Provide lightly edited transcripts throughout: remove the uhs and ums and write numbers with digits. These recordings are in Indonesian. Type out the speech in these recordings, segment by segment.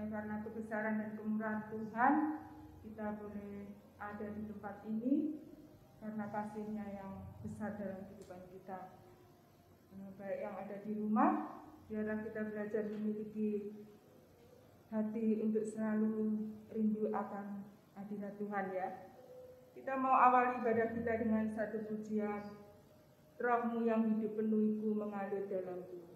hanya karena kebesaran dan kemurahan Tuhan kita boleh ada di tempat ini, karena kasih-Nya yang besar dalam kehidupan kita. Baik yang ada di rumah, biarlah kita belajar memiliki hati untuk selalu rindu akan hadirat Tuhan ya. Kita mau awali ibadah kita dengan satu pujian, Roh-Mu yang hidup penuhku mengalir dalamku.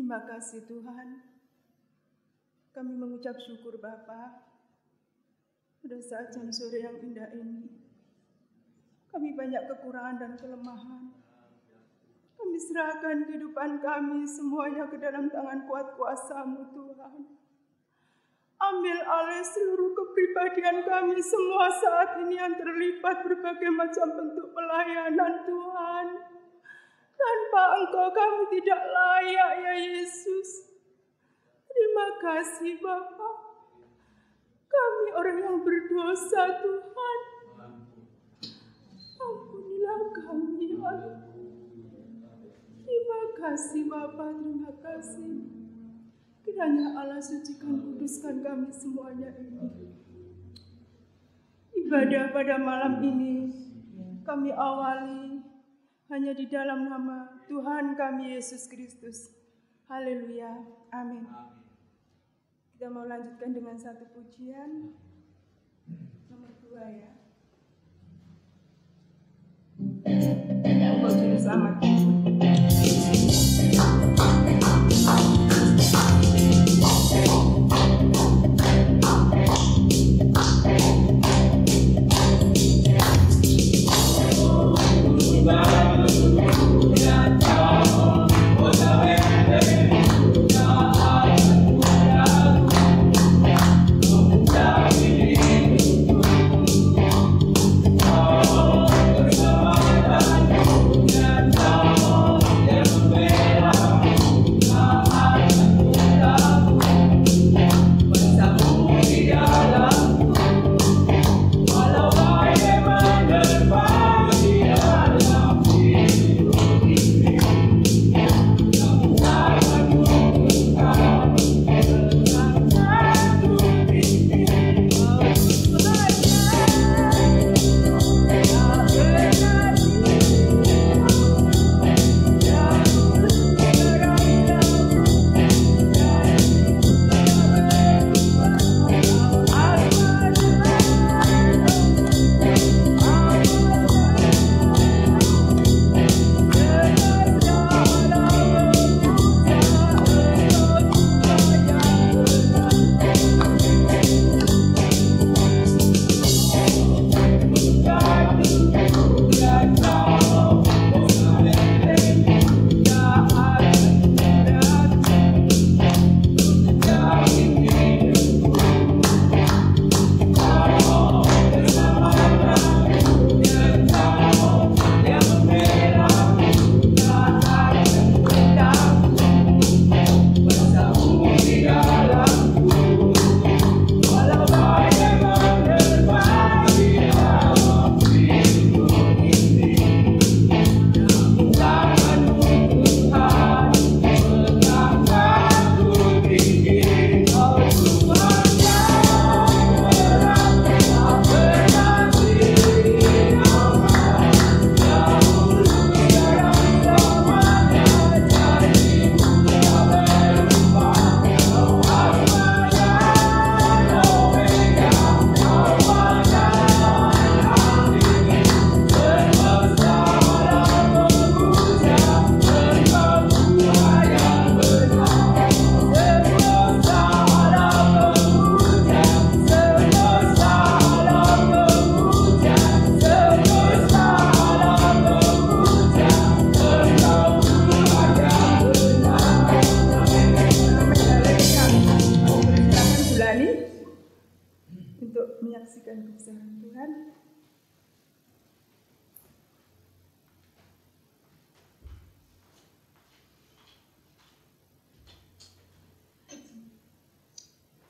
Terima kasih Tuhan. Kami mengucap syukur Bapa pada saat jam sore yang indah ini. Kami banyak kekurangan dan kelemahan. Kami serahkan kehidupan kami semuanya ke dalam tangan kuat kuasa-Mu Tuhan. Ambil alih seluruh kepribadian kami semua saat ini yang terlibat berbagai macam bentuk pelayanan Tuhan. Tanpa Engkau kami tidak layak ya Yesus. Terima kasih Bapa. Kami orang yang berdosa Tuhan. Ampunilah kami ya Allah. Terima kasih Bapa, terima kasih. Kiranya Allah sucikan, kuduskan kami semuanya ini. Ibadah pada malam ini kami awali hanya di dalam nama Tuhan kami Yesus Kristus. Haleluya. Amin. Kita mau lanjutkan dengan satu pujian. Nomor 2 ya. Untuk juru selamat.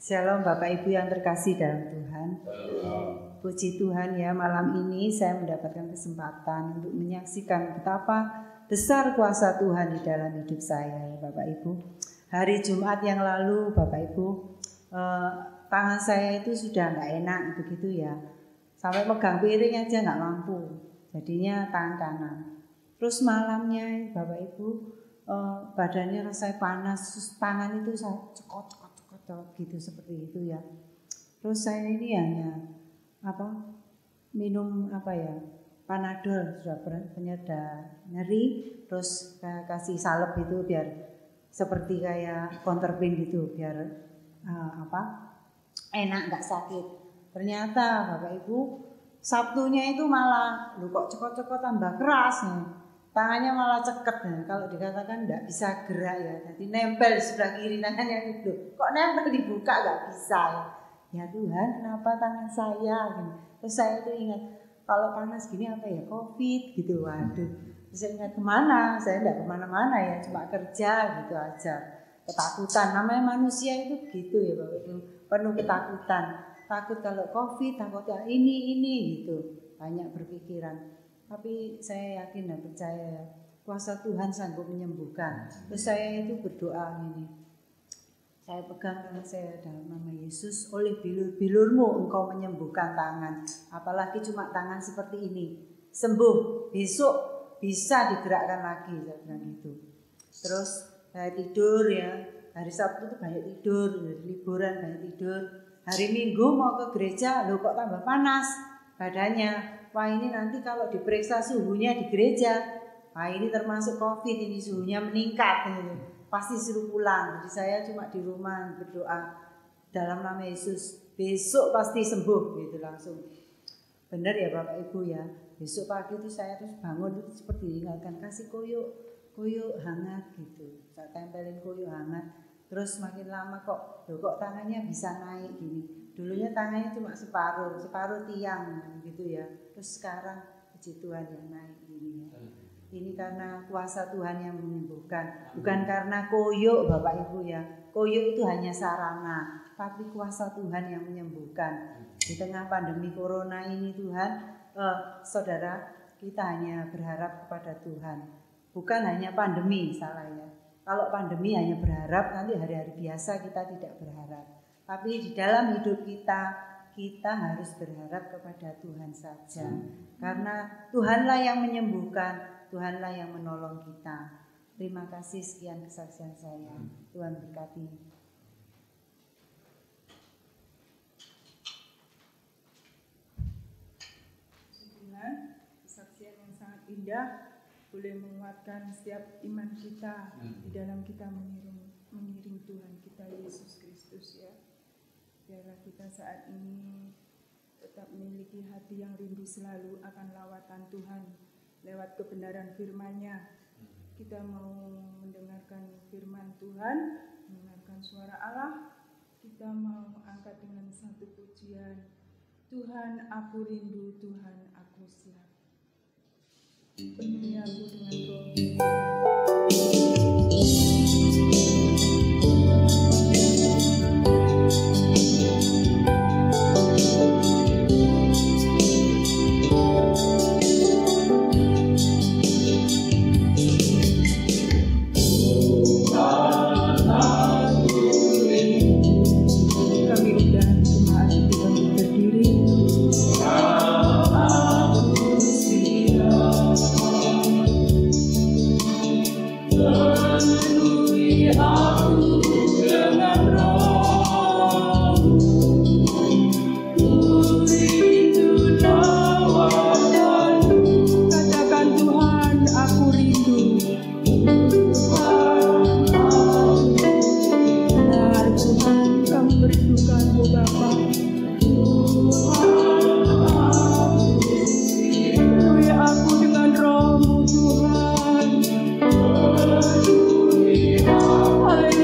Shalom Bapak Ibu yang terkasih dalam Tuhan. Puji Tuhan ya, malam ini saya mendapatkan kesempatan untuk menyaksikan betapa besar kuasa Tuhan di dalam hidup saya ya Bapak Ibu. Hari Jumat yang lalu Bapak Ibu, tangan saya itu sudah nggak enak begitu ya. Sampai megang piring aja nggak mampu, jadinya tangan kanan. Terus malamnya Bapak Ibu, badannya rasanya panas, terus tangan itu saya cekot gitu seperti itu ya. Terus saya ini hanya minum Panadol sudah penyedap nyeri, terus kasih salep itu biar seperti kayak counterpain gitu biar enak nggak sakit. Ternyata Bapak Ibu Sabtunya itu malah kok cekot-cekot tambah keras nih. Tangannya malah ceket nih. Kalau dikatakan nggak bisa gerak ya, jadi nempel sebelah kiri tangannya itu. Kok nempel dibuka nggak bisa ya? Ya Tuhan, kenapa tangan saya? Terus saya tuh ingat kalau panas gini apa ya, COVID gitu. Waduh, saya ingat kemana? Saya nggak kemana-mana ya, cuma kerja gitu aja. Ketakutan, namanya manusia itu gitu ya Bapak Ibu, penuh ketakutan. Takut kalau COVID, takut ya ini gitu. Banyak berpikiran. Tapi saya yakin dan percaya kuasa Tuhan sanggup menyembuhkan. Terus saya itu berdoa ini. Saya pegang tangan saya dalam nama Yesus, oleh bilur-bilurmu engkau menyembuhkan tangan. Apalagi cuma tangan seperti ini. Sembuh, besok bisa digerakkan lagi, saya bilang gitu. Terus saya tidur ya, hari Sabtu itu banyak tidur, liburan banyak tidur. Hari Minggu mau ke gereja, loh kok tambah panas badannya. Wah ini nanti kalau diperiksa suhunya di gereja, wah ini termasuk COVID, ini suhunya meningkat. Pasti suruh pulang. Jadi saya cuma di rumah berdoa dalam nama Yesus. Besok pasti sembuh gitu langsung. Benar ya Bapak Ibu ya. Besok pagi itu saya terus bangun itu seperti diingatkan, kasih koyok hangat gitu. Saya tempelin koyok hangat. Terus makin lama kok tangannya bisa naik gini. Dulunya tangannya cuma separuh tiang gitu ya. Terus sekarang puji Tuhan yang naik gini ya. Ini karena kuasa Tuhan yang menyembuhkan, bukan karena koyok Bapak Ibu ya. Koyok itu hanya sarana, tapi kuasa Tuhan yang menyembuhkan. Di tengah pandemi corona ini Tuhan, saudara, kita hanya berharap kepada Tuhan. Bukan hanya pandemi, salah ya. Kalau pandemi hanya berharap, nanti hari-hari biasa kita tidak berharap. Tapi di dalam hidup kita harus berharap kepada Tuhan saja. Karena Tuhanlah yang menyembuhkan. Tuhanlah yang menolong kita. Terima kasih, sekian kesaksian saya. Tuhan berkati. Tuhan, kesaksian yang sangat indah boleh menguatkan setiap iman kita di dalam kita mengiring Tuhan kita Yesus Kristus ya. Biarlah kita saat ini tetap memiliki hati yang rindu selalu akan lawatan Tuhan. Lewat kebenaran firman-Nya, kita mau mendengarkan firman Tuhan, mendengarkan suara Allah, kita mau angkat dengan satu pujian, Tuhan aku rindu, Tuhan aku siap. Penuhi aku dengan Hallelujah.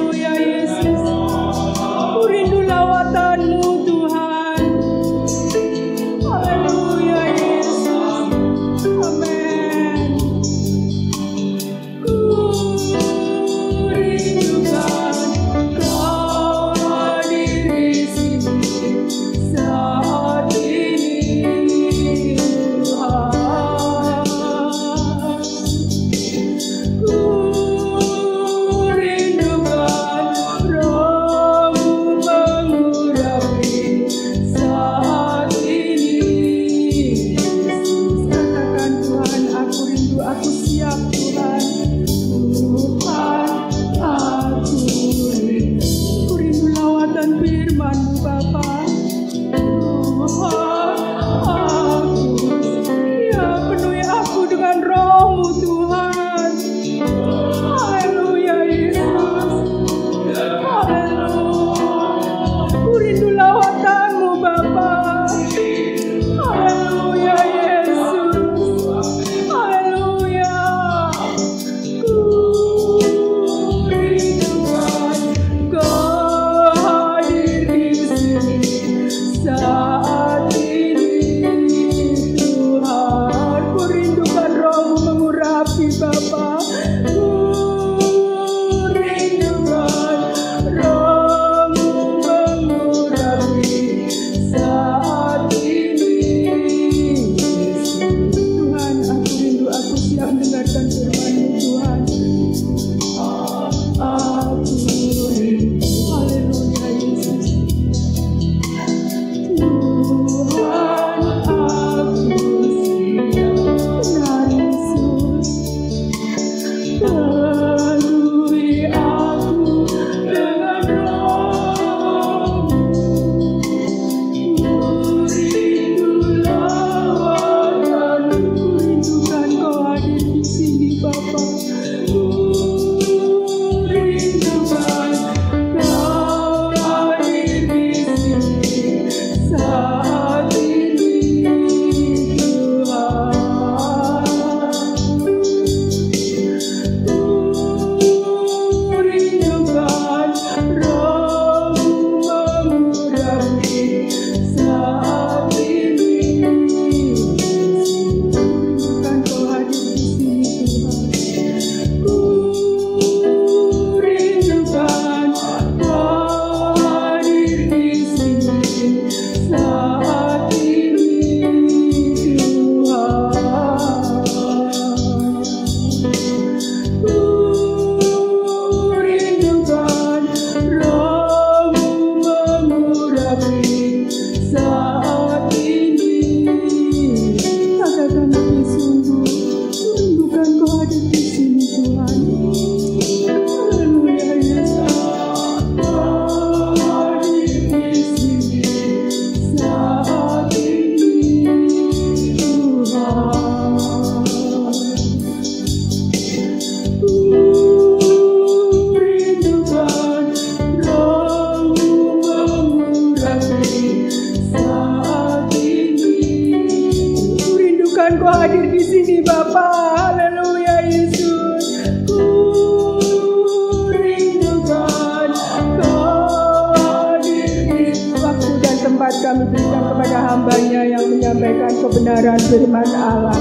Tuhan Allah.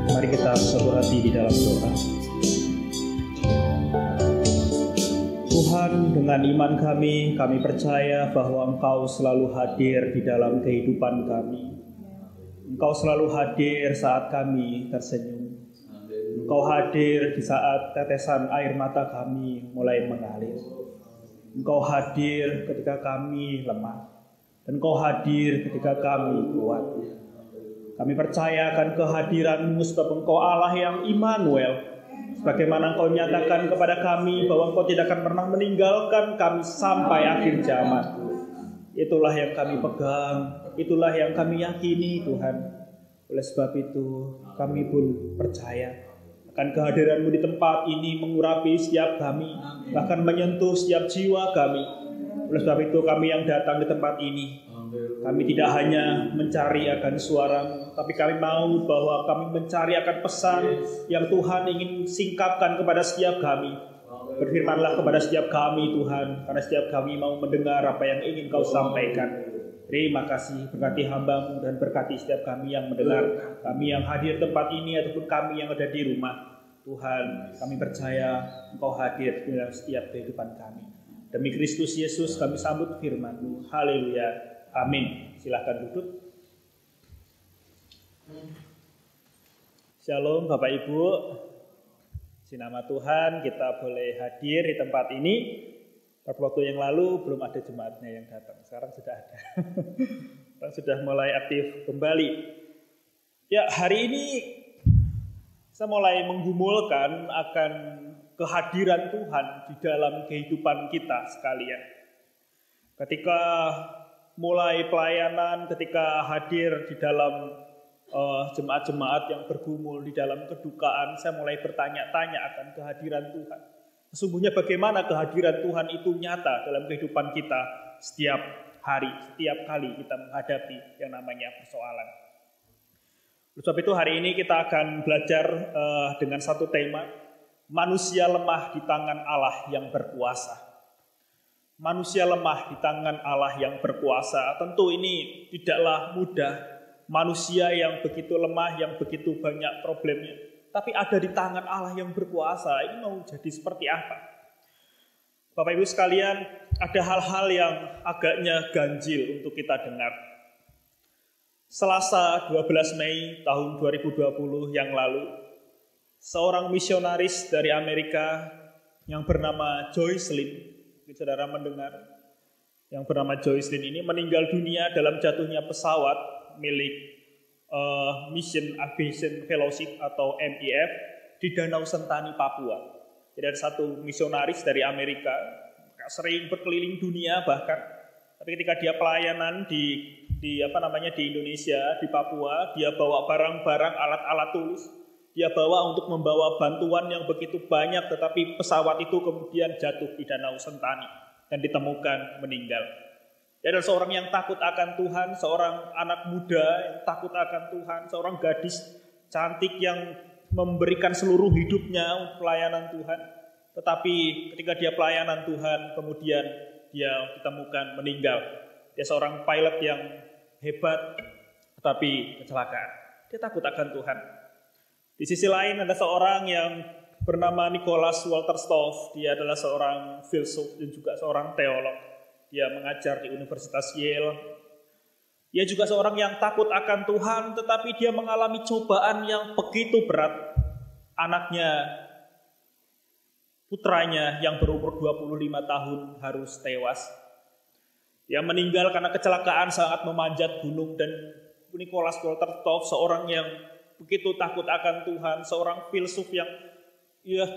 Mari kita bersatu hati di dalam doa. Tuhan, dengan iman kami percaya bahwa Engkau selalu hadir di dalam kehidupan kami. Engkau selalu hadir saat kami tersenyum. Engkau hadir di saat tetesan air mata kami mulai mengalir. Engkau hadir ketika kami lemah. Dan Engkau hadir ketika kami kuat. Kami percaya akan kehadiran-Mu sebab Engkau Allah yang Immanuel. Sebagaimana Engkau nyatakan kepada kami bahwa Engkau tidak akan pernah meninggalkan kami sampai akhir zaman. Itulah yang kami pegang, itulah yang kami yakini Tuhan. Oleh sebab itu kami pun percaya akan kehadiran-Mu di tempat ini mengurapi setiap kami, bahkan menyentuh setiap jiwa kami. Oleh sebab itu kami yang datang di tempat ini, kami tidak hanya mencari akan suara-Mu, tapi kami mau bahwa kami mencari akan pesan yang Tuhan ingin singkapkan kepada setiap kami. Berfirmanlah kepada setiap kami Tuhan, karena setiap kami mau mendengar apa yang ingin Kau sampaikan. Terima kasih, berkati hamba-Mu dan berkati setiap kami yang mendengar, kami yang hadir tempat ini ataupun kami yang ada di rumah. Tuhan, kami percaya Engkau hadir dalam setiap kehidupan kami. Demi Kristus Yesus kami sambut firman-Mu. Haleluya. Amin. Silahkan duduk. Shalom Bapak Ibu. Di nama Tuhan kita boleh hadir di tempat ini. Beberapa waktu yang lalu belum ada jemaatnya yang datang. Sekarang sudah ada. Sekarang sudah mulai aktif kembali. Ya, hari ini saya mulai menggumulkan akan kehadiran Tuhan di dalam kehidupan kita sekalian. Ketika mulai pelayanan, ketika hadir di dalam jemaat-jemaat yang bergumul di dalam kedukaan, saya mulai bertanya-tanya akan kehadiran Tuhan. Sesungguhnya bagaimana kehadiran Tuhan itu nyata dalam kehidupan kita setiap hari, setiap kali kita menghadapi yang namanya persoalan. Oleh sebab itu hari ini kita akan belajar dengan satu tema, manusia lemah di tangan Allah yang berkuasa. Manusia lemah di tangan Allah yang berkuasa. Tentu ini tidaklah mudah. Manusia yang begitu lemah, yang begitu banyak problemnya, tapi ada di tangan Allah yang berkuasa. Ini mau jadi seperti apa? Bapak Ibu sekalian, ada hal-hal yang agaknya ganjil untuk kita dengar. Selasa 12 Mei tahun 2020 yang lalu, seorang misionaris dari Amerika yang bernama Joycelyn, saudara mendengar, yang bernama Joycelyn ini meninggal dunia dalam jatuhnya pesawat milik Mission Aviation Fellowship atau MIF di Danau Sentani, Papua. Jadi ada satu misionaris dari Amerika, sering berkeliling dunia bahkan, tapi ketika dia pelayanan di Indonesia, di Papua, dia bawa barang-barang, alat-alat tulis. Dia bawa untuk membawa bantuan yang begitu banyak, tetapi pesawat itu kemudian jatuh di Danau Sentani dan ditemukan meninggal. Dia adalah seorang yang takut akan Tuhan, seorang anak muda yang takut akan Tuhan, seorang gadis cantik yang memberikan seluruh hidupnya untuk pelayanan Tuhan. Tetapi ketika dia pelayanan Tuhan, kemudian dia ditemukan meninggal. Dia seorang pilot yang hebat, tetapi kecelakaan. Dia takut akan Tuhan. Di sisi lain ada seorang yang bernama Nicholas Walter Stoff. Dia adalah seorang filsuf dan juga seorang teolog. Dia mengajar di Universitas Yale. Dia juga seorang yang takut akan Tuhan, tetapi dia mengalami cobaan yang begitu berat. Anaknya, putranya yang berumur 25 tahun harus tewas. Dia meninggal karena kecelakaan saat memanjat gunung. Dan Nicholas Walter Stoff, seorang yang begitu takut akan Tuhan, seorang filsuf yang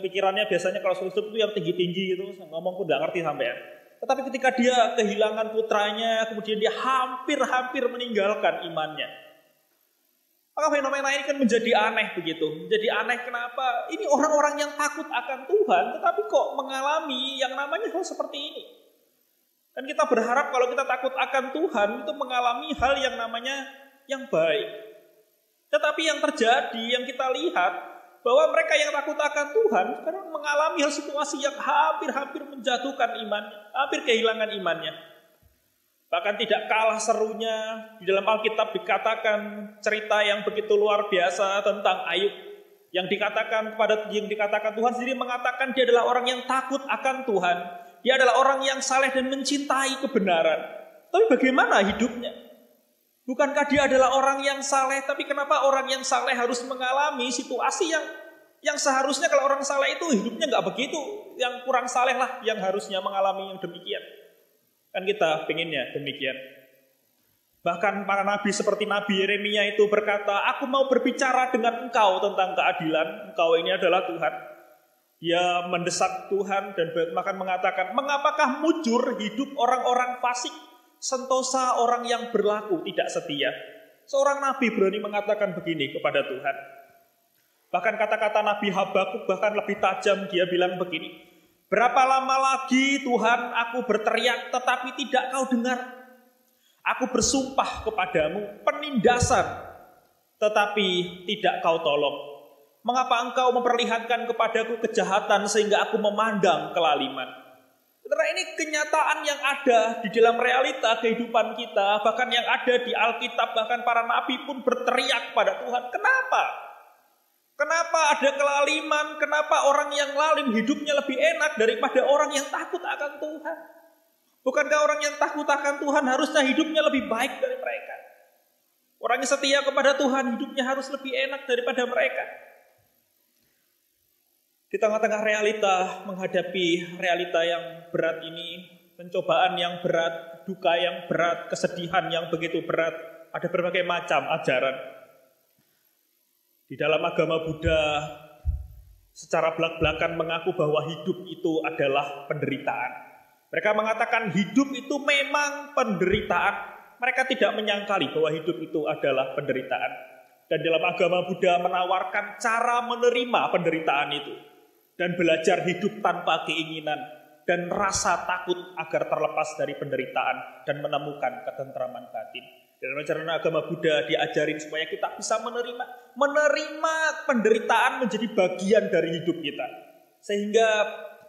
pikirannya biasanya kalau filsuf itu yang tinggi-tinggi gitu, ngomong pun gak ngerti sampean. Tetapi ketika dia kehilangan putranya, kemudian dia hampir meninggalkan imannya. Maka fenomena ini kan menjadi aneh begitu. Menjadi aneh kenapa? Ini orang-orang yang takut akan Tuhan, tetapi kok mengalami yang namanya hal seperti ini. Dan kita berharap kalau kita takut akan Tuhan itu mengalami hal yang namanya yang baik. Tetapi yang terjadi, yang kita lihat, bahwa mereka yang takut akan Tuhan sekarang mengalami hal situasi yang hampir-hampir menjatuhkan imannya, hampir kehilangan imannya. Bahkan tidak kalah serunya, di dalam Alkitab dikatakan cerita yang begitu luar biasa tentang Ayub. Yang dikatakan Tuhan sendiri mengatakan dia adalah orang yang takut akan Tuhan. Dia adalah orang yang saleh dan mencintai kebenaran. Tapi bagaimana hidupnya? Bukankah dia adalah orang yang saleh, tapi kenapa orang yang saleh harus mengalami situasi yang seharusnya kalau orang saleh itu hidupnya nggak begitu. Yang kurang saleh lah yang harusnya mengalami yang demikian. Kan kita pengennya demikian. Bahkan para nabi seperti Nabi Yeremia itu berkata, aku mau berbicara dengan engkau tentang keadilan. Engkau ini adalah Tuhan. Dia mendesak Tuhan dan bahkan mengatakan, mengapakah mujur hidup orang-orang fasik, sentosa orang yang berlaku tidak setia. Seorang nabi berani mengatakan begini kepada Tuhan. Bahkan kata-kata Nabi Habakuk bahkan lebih tajam, dia bilang begini, berapa lama lagi Tuhan aku berteriak tetapi tidak kau dengar. Aku bersumpah kepadamu penindasan tetapi tidak kau tolong. Mengapa engkau memperlihatkan kepadaku kejahatan sehingga aku memandang kelaliman? Karena ini kenyataan yang ada di dalam realita kehidupan kita, bahkan yang ada di Alkitab, bahkan para nabi pun berteriak pada Tuhan. Kenapa? Kenapa ada kelaliman? Kenapa orang yang lalim hidupnya lebih enak daripada orang yang takut akan Tuhan? Bukankah orang yang takut akan Tuhan harusnya hidupnya lebih baik dari mereka? Orang yang setia kepada Tuhan hidupnya harus lebih enak daripada mereka. Di tengah-tengah realita, menghadapi realita yang berat ini, pencobaan yang berat, duka yang berat, kesedihan yang begitu berat, ada berbagai macam ajaran. Di dalam agama Buddha, secara belak-belakan mengaku bahwa hidup itu adalah penderitaan. Mereka mengatakan hidup itu memang penderitaan. Mereka tidak menyangkali bahwa hidup itu adalah penderitaan. Dan dalam agama Buddha menawarkan cara menerima penderitaan itu. Dan belajar hidup tanpa keinginan. Dan rasa takut agar terlepas dari penderitaan. Dan menemukan ketentraman batin. Dalam ajaran agama Buddha diajarin supaya kita bisa menerima penderitaan menjadi bagian dari hidup kita. Sehingga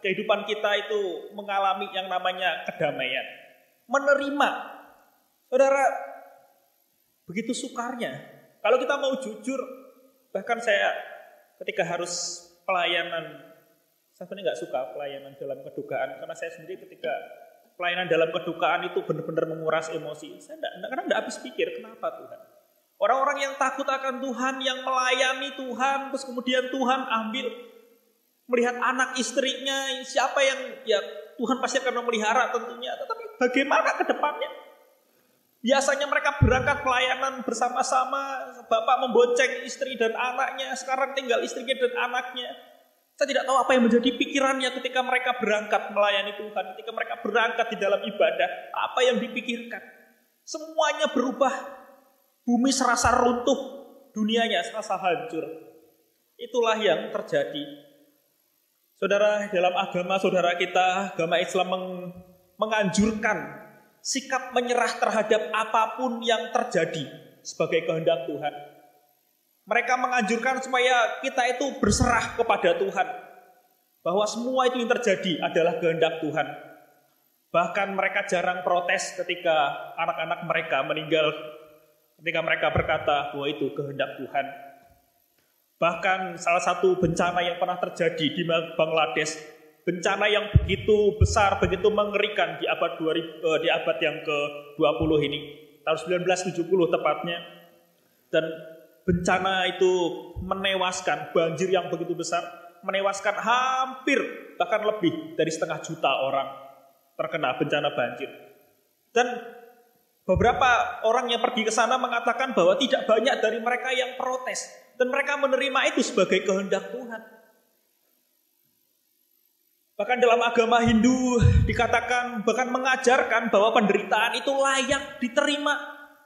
kehidupan kita itu mengalami yang namanya kedamaian. Menerima. Saudara, begitu sukarnya. Kalau kita mau jujur, bahkan saya ketika harus pelayanan, saya sebenarnya nggak suka pelayanan dalam kedukaan. Karena saya sendiri ketika pelayanan dalam kedukaan itu benar-benar menguras emosi. Saya kadang nggak habis pikir, kenapa Tuhan? Orang-orang yang takut akan Tuhan, yang melayani Tuhan, terus kemudian Tuhan ambil melihat anak istrinya, siapa yang ya Tuhan pasti akan memelihara tentunya. Tetapi bagaimana ke depannya? Biasanya mereka berangkat pelayanan bersama-sama, bapak membonceng istri dan anaknya, sekarang tinggal istrinya dan anaknya. Saya tidak tahu apa yang menjadi pikirannya ketika mereka berangkat melayani Tuhan, ketika mereka berangkat di dalam ibadah, apa yang dipikirkan. Semuanya berubah, bumi serasa runtuh, dunianya serasa hancur. Itulah yang terjadi. Saudara, dalam agama saudara kita, agama Islam menganjurkan sikap menyerah terhadap apapun yang terjadi sebagai kehendak Tuhan. Mereka menganjurkan supaya kita itu berserah kepada Tuhan. Bahwa semua itu yang terjadi adalah kehendak Tuhan. Bahkan mereka jarang protes ketika anak-anak mereka meninggal. Ketika mereka berkata bahwa itu kehendak Tuhan. Bahkan salah satu bencana yang pernah terjadi di Bangladesh, bencana yang begitu besar, begitu mengerikan di abad yang ke-20 ini, tahun 1970 tepatnya. Dan bencana itu menewaskan, banjir yang begitu besar, menewaskan hampir bahkan lebih dari 500 juta orang terkena bencana banjir. Dan beberapa orang yang pergi ke sana mengatakan bahwa tidak banyak dari mereka yang protes. Dan mereka menerima itu sebagai kehendak Tuhan. Bahkan dalam agama Hindu dikatakan, bahkan mengajarkan bahwa penderitaan itu layak diterima.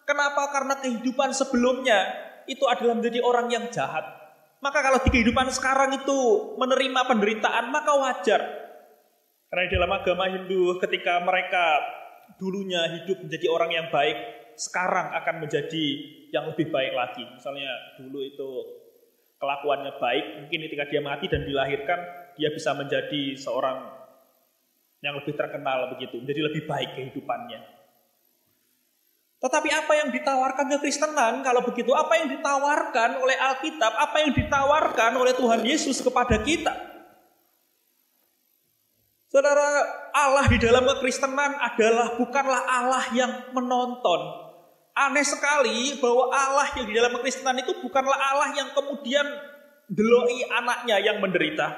Kenapa? Karena kehidupan sebelumnya itu adalah menjadi orang yang jahat. Maka kalau di kehidupan sekarang itu menerima penderitaan, maka wajar. Karena di dalam agama Hindu ketika mereka dulunya hidup menjadi orang yang baik, sekarang akan menjadi yang lebih baik lagi. Misalnya dulu itu kelakuannya baik, mungkin ketika dia mati dan dilahirkan, dia bisa menjadi seorang yang lebih terkenal begitu, menjadi lebih baik kehidupannya. Tetapi apa yang ditawarkan kekristenan kalau begitu? Apa yang ditawarkan oleh Alkitab? Apa yang ditawarkan oleh Tuhan Yesus kepada kita? Saudara, Allah di dalam kekristenan bukanlah Allah yang menonton. Aneh sekali bahwa Allah yang di dalam kekristenan itu bukanlah Allah yang kemudian deloi anaknya yang menderita.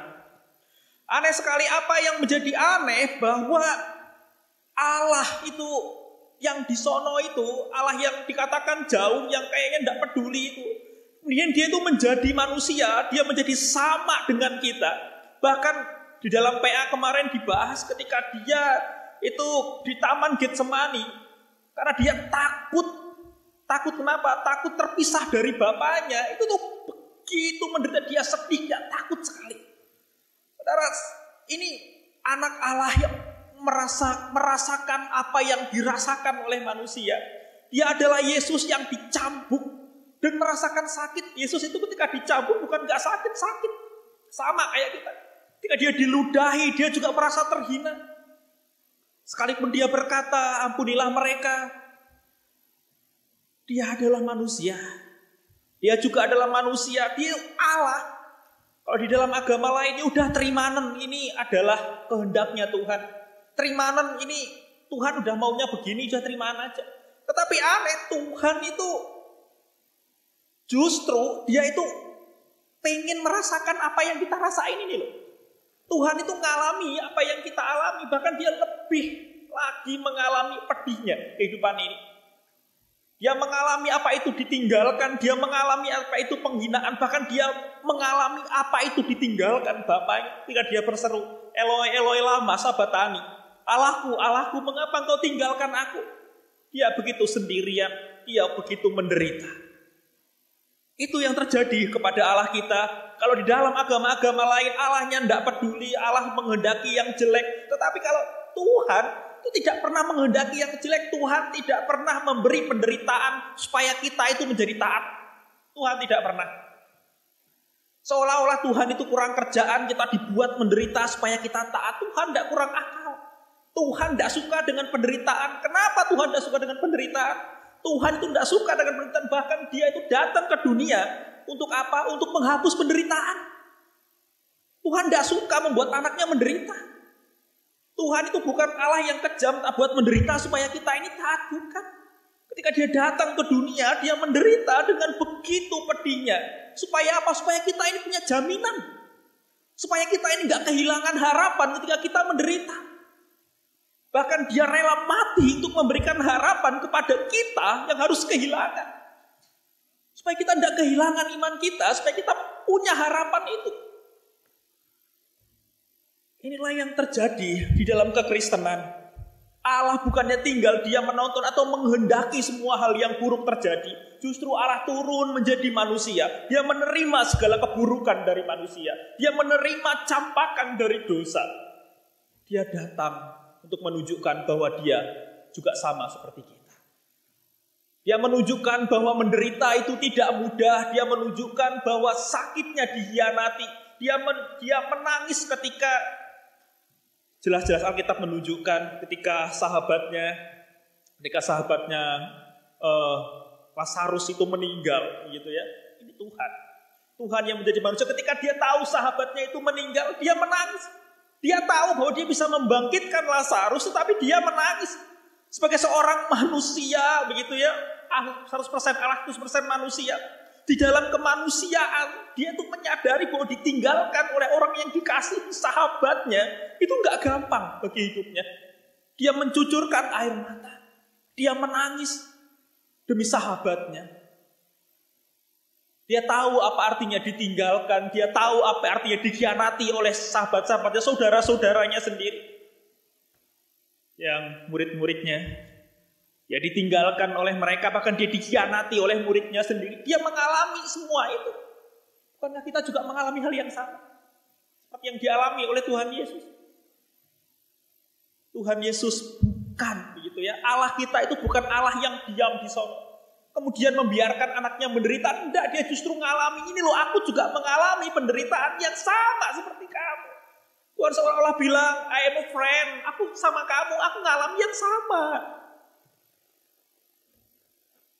Aneh sekali, apa yang menjadi aneh bahwa Allah itu yang di sono itu, Allah yang dikatakan jauh, yang kayaknya tidak peduli itu, kemudian dia itu menjadi manusia, dia menjadi sama dengan kita. Bahkan di dalam PA kemarin dibahas ketika dia itu di Taman Getsemani, karena dia takut kenapa? Takut terpisah dari bapaknya. Itu tuh begitu menderita, dia sedih, dia takut sekali. Saudara, ini anak Allah yang merasakan apa yang dirasakan oleh manusia. Dia adalah Yesus yang dicambuk dan merasakan sakit. Yesus itu ketika dicambuk bukan gak sakit, sama kayak kita. Ketika dia diludahi, dia juga merasa terhina. Sekalipun dia berkata, ampunilah mereka, dia adalah manusia. Dia juga adalah manusia, dia Allah. Kalau di dalam agama lain, udah terimanen, ini adalah kehendaknya Tuhan. Terimanen ini, Tuhan udah maunya begini, udah terimanen aja. Tetapi aneh, Tuhan itu justru, dia itu pengen merasakan apa yang kita rasain ini loh. Tuhan itu ngalami apa yang kita alami, bahkan dia lebih lagi mengalami pedihnya kehidupan ini. Dia mengalami apa itu ditinggalkan, dia mengalami apa itu penghinaan, bahkan dia mengalami apa itu ditinggalkan bapaknya ketika dia berseru, Eloi, Eloi lama sabatani, Allahku, Allahku, mengapa engkau tinggalkan aku? Dia begitu sendirian, dia begitu menderita. Itu yang terjadi kepada Allah kita. Kalau di dalam agama-agama lain, Allahnya tidak peduli, Allah menghendaki yang jelek. Tetapi kalau Tuhan itu tidak pernah menghendaki yang jelek. Tuhan tidak pernah memberi penderitaan supaya kita itu menjadi taat. Tuhan tidak pernah. Seolah-olah Tuhan itu kurang kerjaan, kita dibuat menderita supaya kita taat. Tuhan tidak kurang akal. Tuhan tidak suka dengan penderitaan. Kenapa Tuhan tidak suka dengan penderitaan? Tuhan itu tidak suka dengan penderitaan. Bahkan dia itu datang ke dunia untuk apa? Untuk menghapus penderitaan. Tuhan tidak suka membuat anaknya menderita. Tuhan itu bukan Allah yang kejam buat menderita supaya kita ini taat, bukan. Ketika dia datang ke dunia, dia menderita dengan begitu pedihnya. Supaya apa? Supaya kita ini punya jaminan. Supaya kita ini gak kehilangan harapan ketika kita menderita. Bahkan dia rela mati untuk memberikan harapan kepada kita yang harus kehilangan. Supaya kita tidak kehilangan iman kita, supaya kita punya harapan itu. Inilah yang terjadi di dalam kekristenan. Allah bukannya tinggal dia menonton atau menghendaki semua hal yang buruk terjadi. Justru Allah turun menjadi manusia. Dia menerima segala keburukan dari manusia. Dia menerima campakan dari dosa. Dia datang untuk menunjukkan bahwa dia juga sama seperti kita. Dia menunjukkan bahwa menderita itu tidak mudah. Dia menunjukkan bahwa sakitnya dihianati. Dia menangis ketika jelas-jelas Alkitab menunjukkan ketika sahabatnya Lazarus itu meninggal, gitu ya. Ini Tuhan yang menjadi manusia. Ketika dia tahu sahabatnya itu meninggal, dia menangis. Dia tahu bahwa dia bisa membangkitkan Lazarus, tetapi dia menangis sebagai seorang manusia, begitu ya. 100% Allah, 100% manusia. Di dalam kemanusiaan, dia tuh menyadari bahwa ditinggalkan oleh orang yang dikasihi sahabatnya, itu gak gampang bagi hidupnya. Dia mencucurkan air mata. Dia menangis demi sahabatnya. Dia tahu apa artinya ditinggalkan. Dia tahu apa artinya dikhianati oleh sahabat-sahabatnya, saudara-saudaranya sendiri. Yang murid-muridnya. Ya ditinggalkan oleh mereka, bahkan dia dikhianati oleh muridnya sendiri. Dia mengalami semua itu. Bukankah kita juga mengalami hal yang sama? Seperti yang dialami oleh Tuhan Yesus. Tuhan Yesus bukan begitu gitu ya. Allah kita itu bukan Allah yang diam di sana, kemudian membiarkan anaknya menderita. Enggak, dia justru ngalami, ini loh aku juga mengalami penderitaan yang sama seperti kamu. Tuhan seolah-olah bilang, I am a friend, aku sama kamu, aku ngalami yang sama.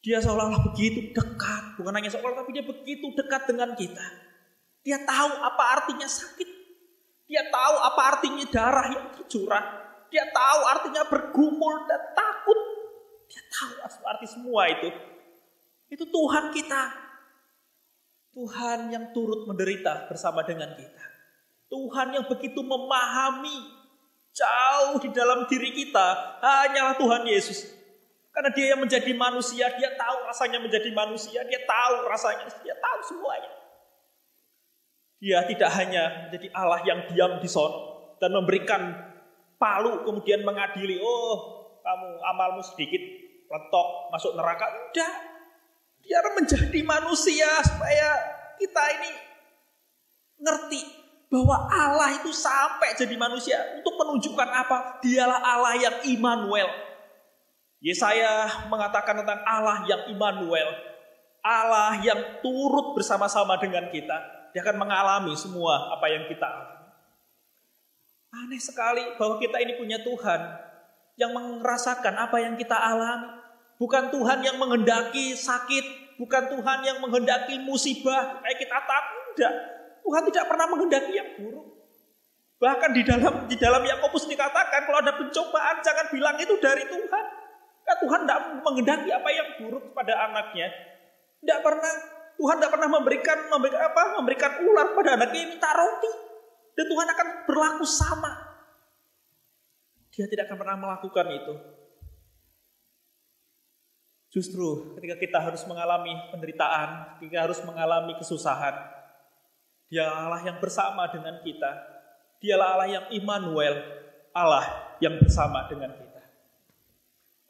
Dia seolah-olah begitu dekat, bukan hanya seolah, tapi dia begitu dekat dengan kita. Dia tahu apa artinya sakit. Dia tahu apa artinya darah yang tercurah. Dia tahu artinya bergumul dan takut. Dia tahu arti semua itu. Itu Tuhan kita. Tuhan yang turut menderita bersama dengan kita. Tuhan yang begitu memahami jauh di dalam diri kita hanyalah Tuhan Yesus. Karena dia yang menjadi manusia, dia tahu rasanya menjadi manusia, dia tahu rasanya, dia tahu semuanya. Dia tidak hanya menjadi Allah yang diam di sana dan memberikan palu kemudian mengadili, oh kamu amalmu sedikit letok masuk neraka. Tidak. Dia menjadi manusia supaya kita ini ngerti bahwa Allah itu sampai jadi manusia untuk menunjukkan apa? Dialah Allah yang Immanuel. Yesaya mengatakan tentang Allah yang Immanuel, Allah yang turut bersama-sama dengan kita. Dia akan mengalami semua apa yang kita alami. Aneh sekali bahwa kita ini punya Tuhan yang merasakan apa yang kita alami. Bukan Tuhan yang menghendaki sakit, bukan Tuhan yang menghendaki musibah kayak kita takut. Tidak. Tuhan tidak pernah menghendaki yang buruk. Bahkan di dalam Yakobus dikatakan kalau ada pencobaan jangan bilang itu dari Tuhan. Karena Tuhan tidak menghendaki apa yang buruk pada anaknya. Tidak pernah. Tuhan tidak pernah memberikan ular pada anaknya yang minta roti. Dan Tuhan akan berlaku sama. Dia tidak akan pernah melakukan itu. Justru ketika kita harus mengalami penderitaan, ketika harus mengalami kesusahan, Dia Allah yang bersama dengan kita. Dialah Allah yang Immanuel, Allah yang bersama dengan kita.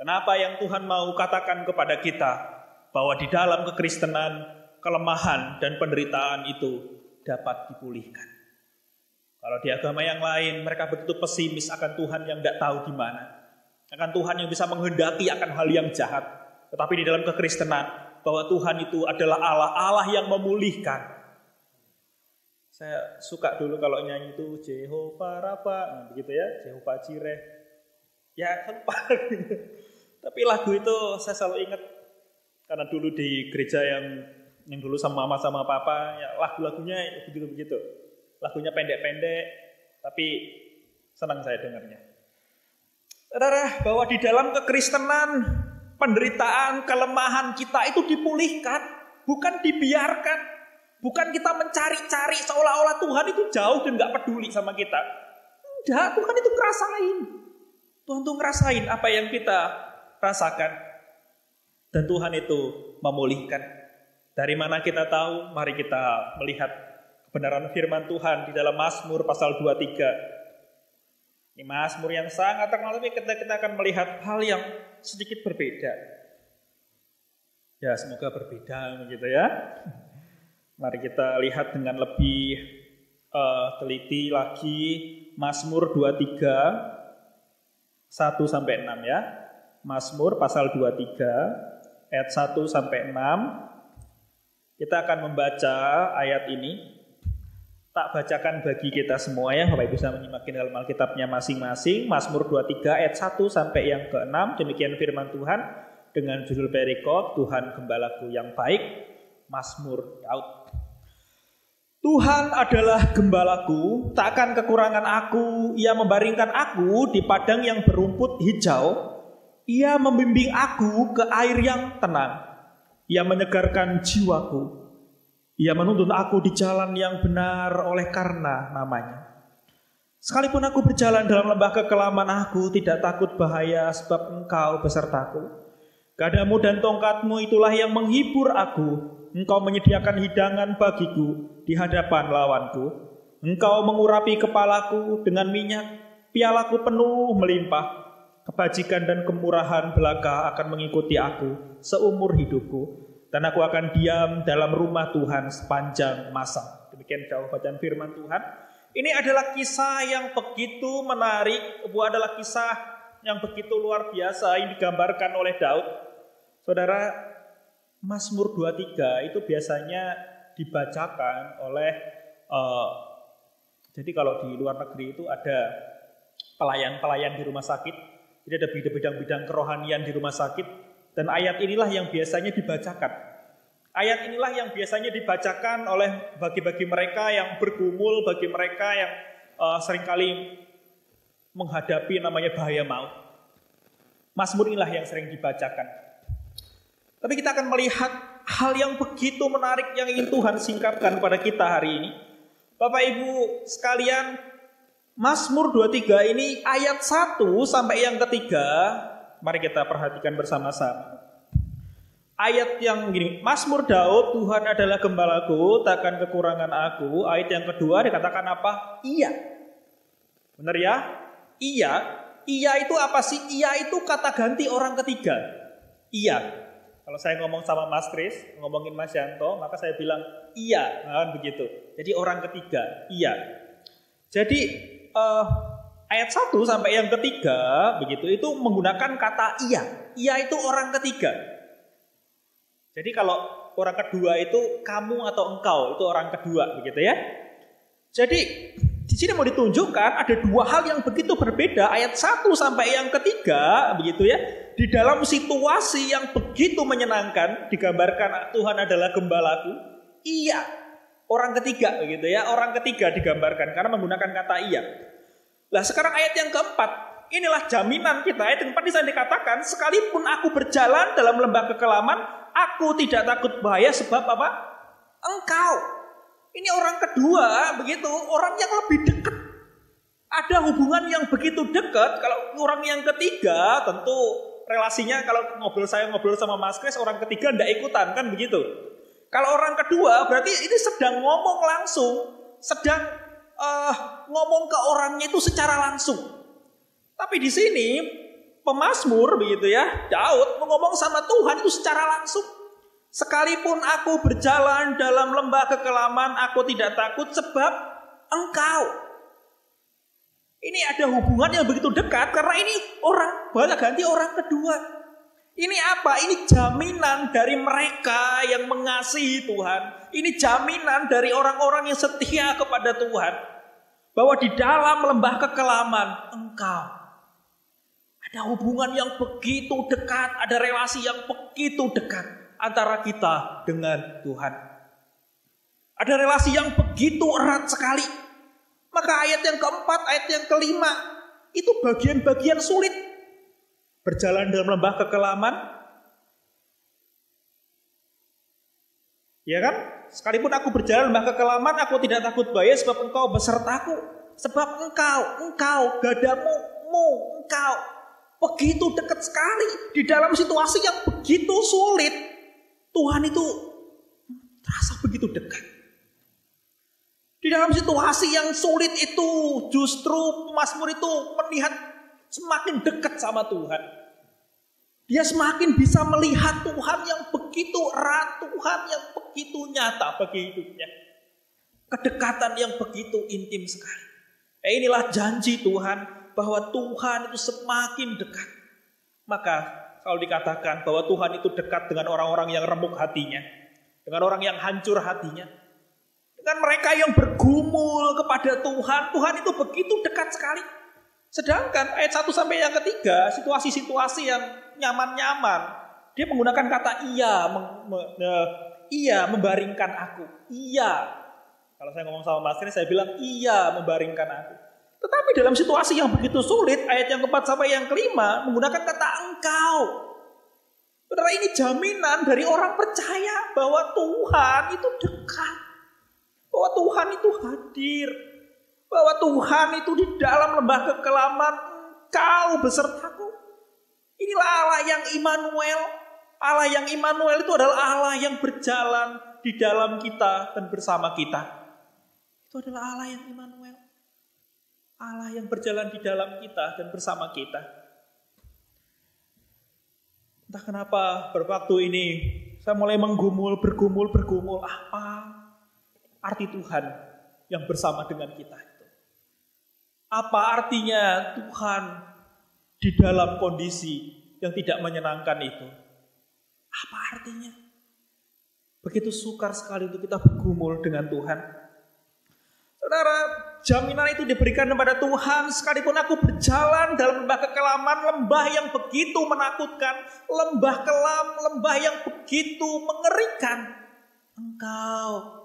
Kenapa yang Tuhan mau katakan kepada kita bahwa di dalam kekristenan kelemahan dan penderitaan itu dapat dipulihkan. Kalau di agama yang lain mereka begitu pesimis akan Tuhan yang tidak tahu di mana, akan Tuhan yang bisa menghendaki akan hal yang jahat. Tetapi di dalam kekristenan bahwa Tuhan itu adalah Allah yang memulihkan. Saya suka dulu kalau nyanyi itu Jehovah Rafa, begitu ya, Jehovah Jireh. Ya sempat. Tapi lagu itu saya selalu ingat karena dulu di gereja yang dulu sama mama sama papa, ya lagu-lagunya begitu-begitu. Lagunya pendek-pendek, tapi senang saya dengarnya. Saudara, bahwa di dalam kekristenan penderitaan, kelemahan kita itu dipulihkan, bukan dibiarkan. Bukan kita mencari-cari seolah-olah Tuhan itu jauh dan gak peduli sama kita. Enggak, Tuhan itu ngerasain. Tuhan itu ngerasain apa yang kita rasakan. Dan Tuhan itu memulihkan. Dari mana kita tahu? Mari kita melihat kebenaran firman Tuhan di dalam Mazmur pasal 23. Ini Mazmur yang sangat terkenal, tapi kita akan melihat hal yang sedikit berbeda. Ya, semoga berbeda begitu ya. Mari kita lihat dengan lebih teliti lagi Mazmur 23 1 sampai 6 ya. Mazmur pasal 23 ayat 1 sampai 6. Kita akan membaca ayat ini. Tak bacakan bagi kita semua ya, Bapak Ibu bisa menyimak dalam Alkitabnya masing-masing. Mazmur 23 ayat 1 sampai yang ke-6. Demikian firman Tuhan dengan judul perikop Tuhan Gembalaku yang baik. Mazmur Daud. Tuhan adalah gembalaku, tak akan kekurangan aku. Ia membaringkan aku di padang yang berumput hijau. Ia membimbing aku ke air yang tenang. Ia menyegarkan jiwaku. Ia menuntun aku di jalan yang benar oleh karena namanya. Sekalipun aku berjalan dalam lembah kekelaman, aku tidak takut bahaya sebab Engkau besertaku. Gadamu dan tongkatmu itulah yang menghibur aku. Engkau menyediakan hidangan bagiku di hadapan lawanku. Engkau mengurapi kepalaku dengan minyak, pialaku penuh melimpah. Kebajikan dan kemurahan belaka akan mengikuti aku seumur hidupku. Dan aku akan diam dalam rumah Tuhan sepanjang masa. Demikian jauh bacaan firman Tuhan. Ini adalah kisah yang begitu menarik. Adalah kisah yang begitu luar biasa yang digambarkan oleh Daud. Saudara, Mazmur 23 itu biasanya dibacakan oleh jadi kalau di luar negeri itu ada pelayan-pelayan di rumah sakit. Jadi ada bidang-bidang kerohanian di rumah sakit. Dan ayat inilah yang biasanya dibacakan. Ayat inilah yang biasanya dibacakan oleh bagi mereka yang bergumul, bagi mereka yang seringkali menghadapi namanya bahaya maut. Mazmur inilah yang sering dibacakan. Tapi kita akan melihat hal yang begitu menarik yang ingin Tuhan singkapkan kepada kita hari ini. Bapak Ibu sekalian, Mazmur 23 ini ayat 1 sampai yang ketiga, mari kita perhatikan bersama-sama. Ayat yang gini, Mazmur Daud, Tuhan adalah gembalaku, takkan kekurangan aku. Ayat yang kedua dikatakan apa? Iya. Benar ya? Iya. Iya itu apa sih? Iya itu kata ganti orang ketiga. Iya. Kalau saya ngomong sama Mas Kris, ngomongin Mas Yanto, maka saya bilang iya, kan begitu. Jadi orang ketiga, iya. Jadi ayat 1 sampai yang ketiga begitu itu menggunakan kata iya. Iya itu orang ketiga. Jadi kalau orang kedua itu kamu atau engkau, itu orang kedua begitu ya. Jadi di sini mau ditunjukkan ada dua hal yang begitu berbeda, ayat 1 sampai yang ketiga begitu ya. Di dalam situasi yang begitu menyenangkan digambarkan Tuhan adalah gembalaku. Iya, orang ketiga begitu ya. Orang ketiga digambarkan karena menggunakan kata iya. Nah, sekarang ayat yang keempat. Inilah jaminan kita. Ayat yang keempat di sana dikatakan, sekalipun aku berjalan dalam lembah kekelaman, aku tidak takut bahaya sebab apa? Engkau. Ini orang kedua begitu, orang yang lebih dekat. Ada hubungan yang begitu dekat. Kalau orang yang ketiga tentu relasinya kalau saya ngobrol sama Mas Kris, orang ketiga tidak ikutan kan begitu. Kalau orang kedua berarti ini sedang ngomong langsung, sedang ngomong ke orangnya itu secara langsung. Tapi di sini pemazmur begitu ya, Daud ngomong sama Tuhan itu secara langsung. Sekalipun aku berjalan dalam lembah kekelaman, aku tidak takut sebab engkau. Ini ada hubungan yang begitu dekat karena ini orang banyak ganti orang kedua. Ini apa? Ini jaminan dari mereka yang mengasihi Tuhan. Ini jaminan dari orang-orang yang setia kepada Tuhan. Bahwa di dalam lembah kekelaman engkau. Ada hubungan yang begitu dekat, ada relasi yang begitu dekat antara kita dengan Tuhan. Ada relasi yang begitu erat sekali. Maka ayat yang keempat, ayat yang kelima, itu bagian-bagian sulit. Berjalan dalam lembah kekelaman. Ya kan? Sekalipun aku berjalan lembah kekelaman, aku tidak takut bahaya sebab engkau besertaku. Sebab engkau, gadamu, engkau. Begitu dekat sekali. Di dalam situasi yang begitu sulit, Tuhan itu terasa begitu dekat. Di dalam situasi yang sulit itu justru pemazmur itu melihat semakin dekat sama Tuhan. Dia semakin bisa melihat Tuhan yang begitu erat, Tuhan yang begitu nyata bagi hidupnya. Kedekatan yang begitu intim sekali. Inilah janji Tuhan bahwa Tuhan itu semakin dekat. Maka kalau dikatakan bahwa Tuhan itu dekat dengan orang-orang yang remuk hatinya, dengan orang yang hancur hatinya, dengan mereka yang bergumul kepada Tuhan, Tuhan itu begitu dekat sekali. Sedangkan ayat 1 sampai yang ketiga, situasi-situasi yang nyaman-nyaman, dia menggunakan kata iya, iya membaringkan aku. Iya. Kalau saya ngomong sama Mas Kris, saya bilang iya membaringkan aku. Tetapi dalam situasi yang begitu sulit, ayat yang keempat sampai yang kelima menggunakan kata engkau. Saudara, ini jaminan dari orang percaya bahwa Tuhan itu dekat. Bahwa Tuhan itu hadir. Bahwa Tuhan itu di dalam lembah kekelaman, engkau besertaku. Inilah Allah yang Immanuel. Allah yang Immanuel itu adalah Allah yang berjalan di dalam kita dan bersama kita. Itu adalah Allah yang Immanuel. Allah yang berjalan di dalam kita dan bersama kita. Entah kenapa berwaktu ini saya mulai bergumul. Apa arti Tuhan yang bersama dengan kita itu? Apa artinya Tuhan di dalam kondisi yang tidak menyenangkan itu. Apa artinya? Begitu sukar sekali untuk kita bergumul dengan Tuhan. Saudara, jaminan itu diberikan kepada Tuhan. Sekalipun aku berjalan dalam lembah kekelaman, lembah yang begitu menakutkan, lembah kelam, lembah yang begitu mengerikan, Engkau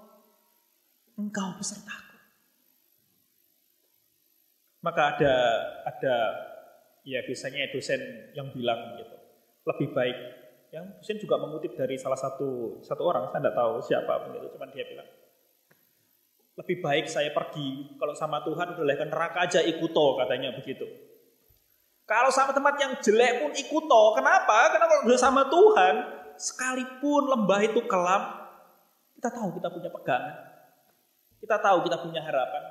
besertaku. Maka ada ya biasanya dosen yang bilang gitu, lebih baik. Yang dosen juga mengutip dari salah satu orang, saya tidak tahu siapa begitu, cuman dia bilang, lebih baik saya pergi kalau sama Tuhan udah ke neraka aja ikuto, katanya begitu. Kalau sama tempat yang jelek pun ikuto. Kenapa? Karena kalau udah sama Tuhan, sekalipun lembah itu kelam, kita tahu kita punya pegangan. Kita tahu kita punya harapan.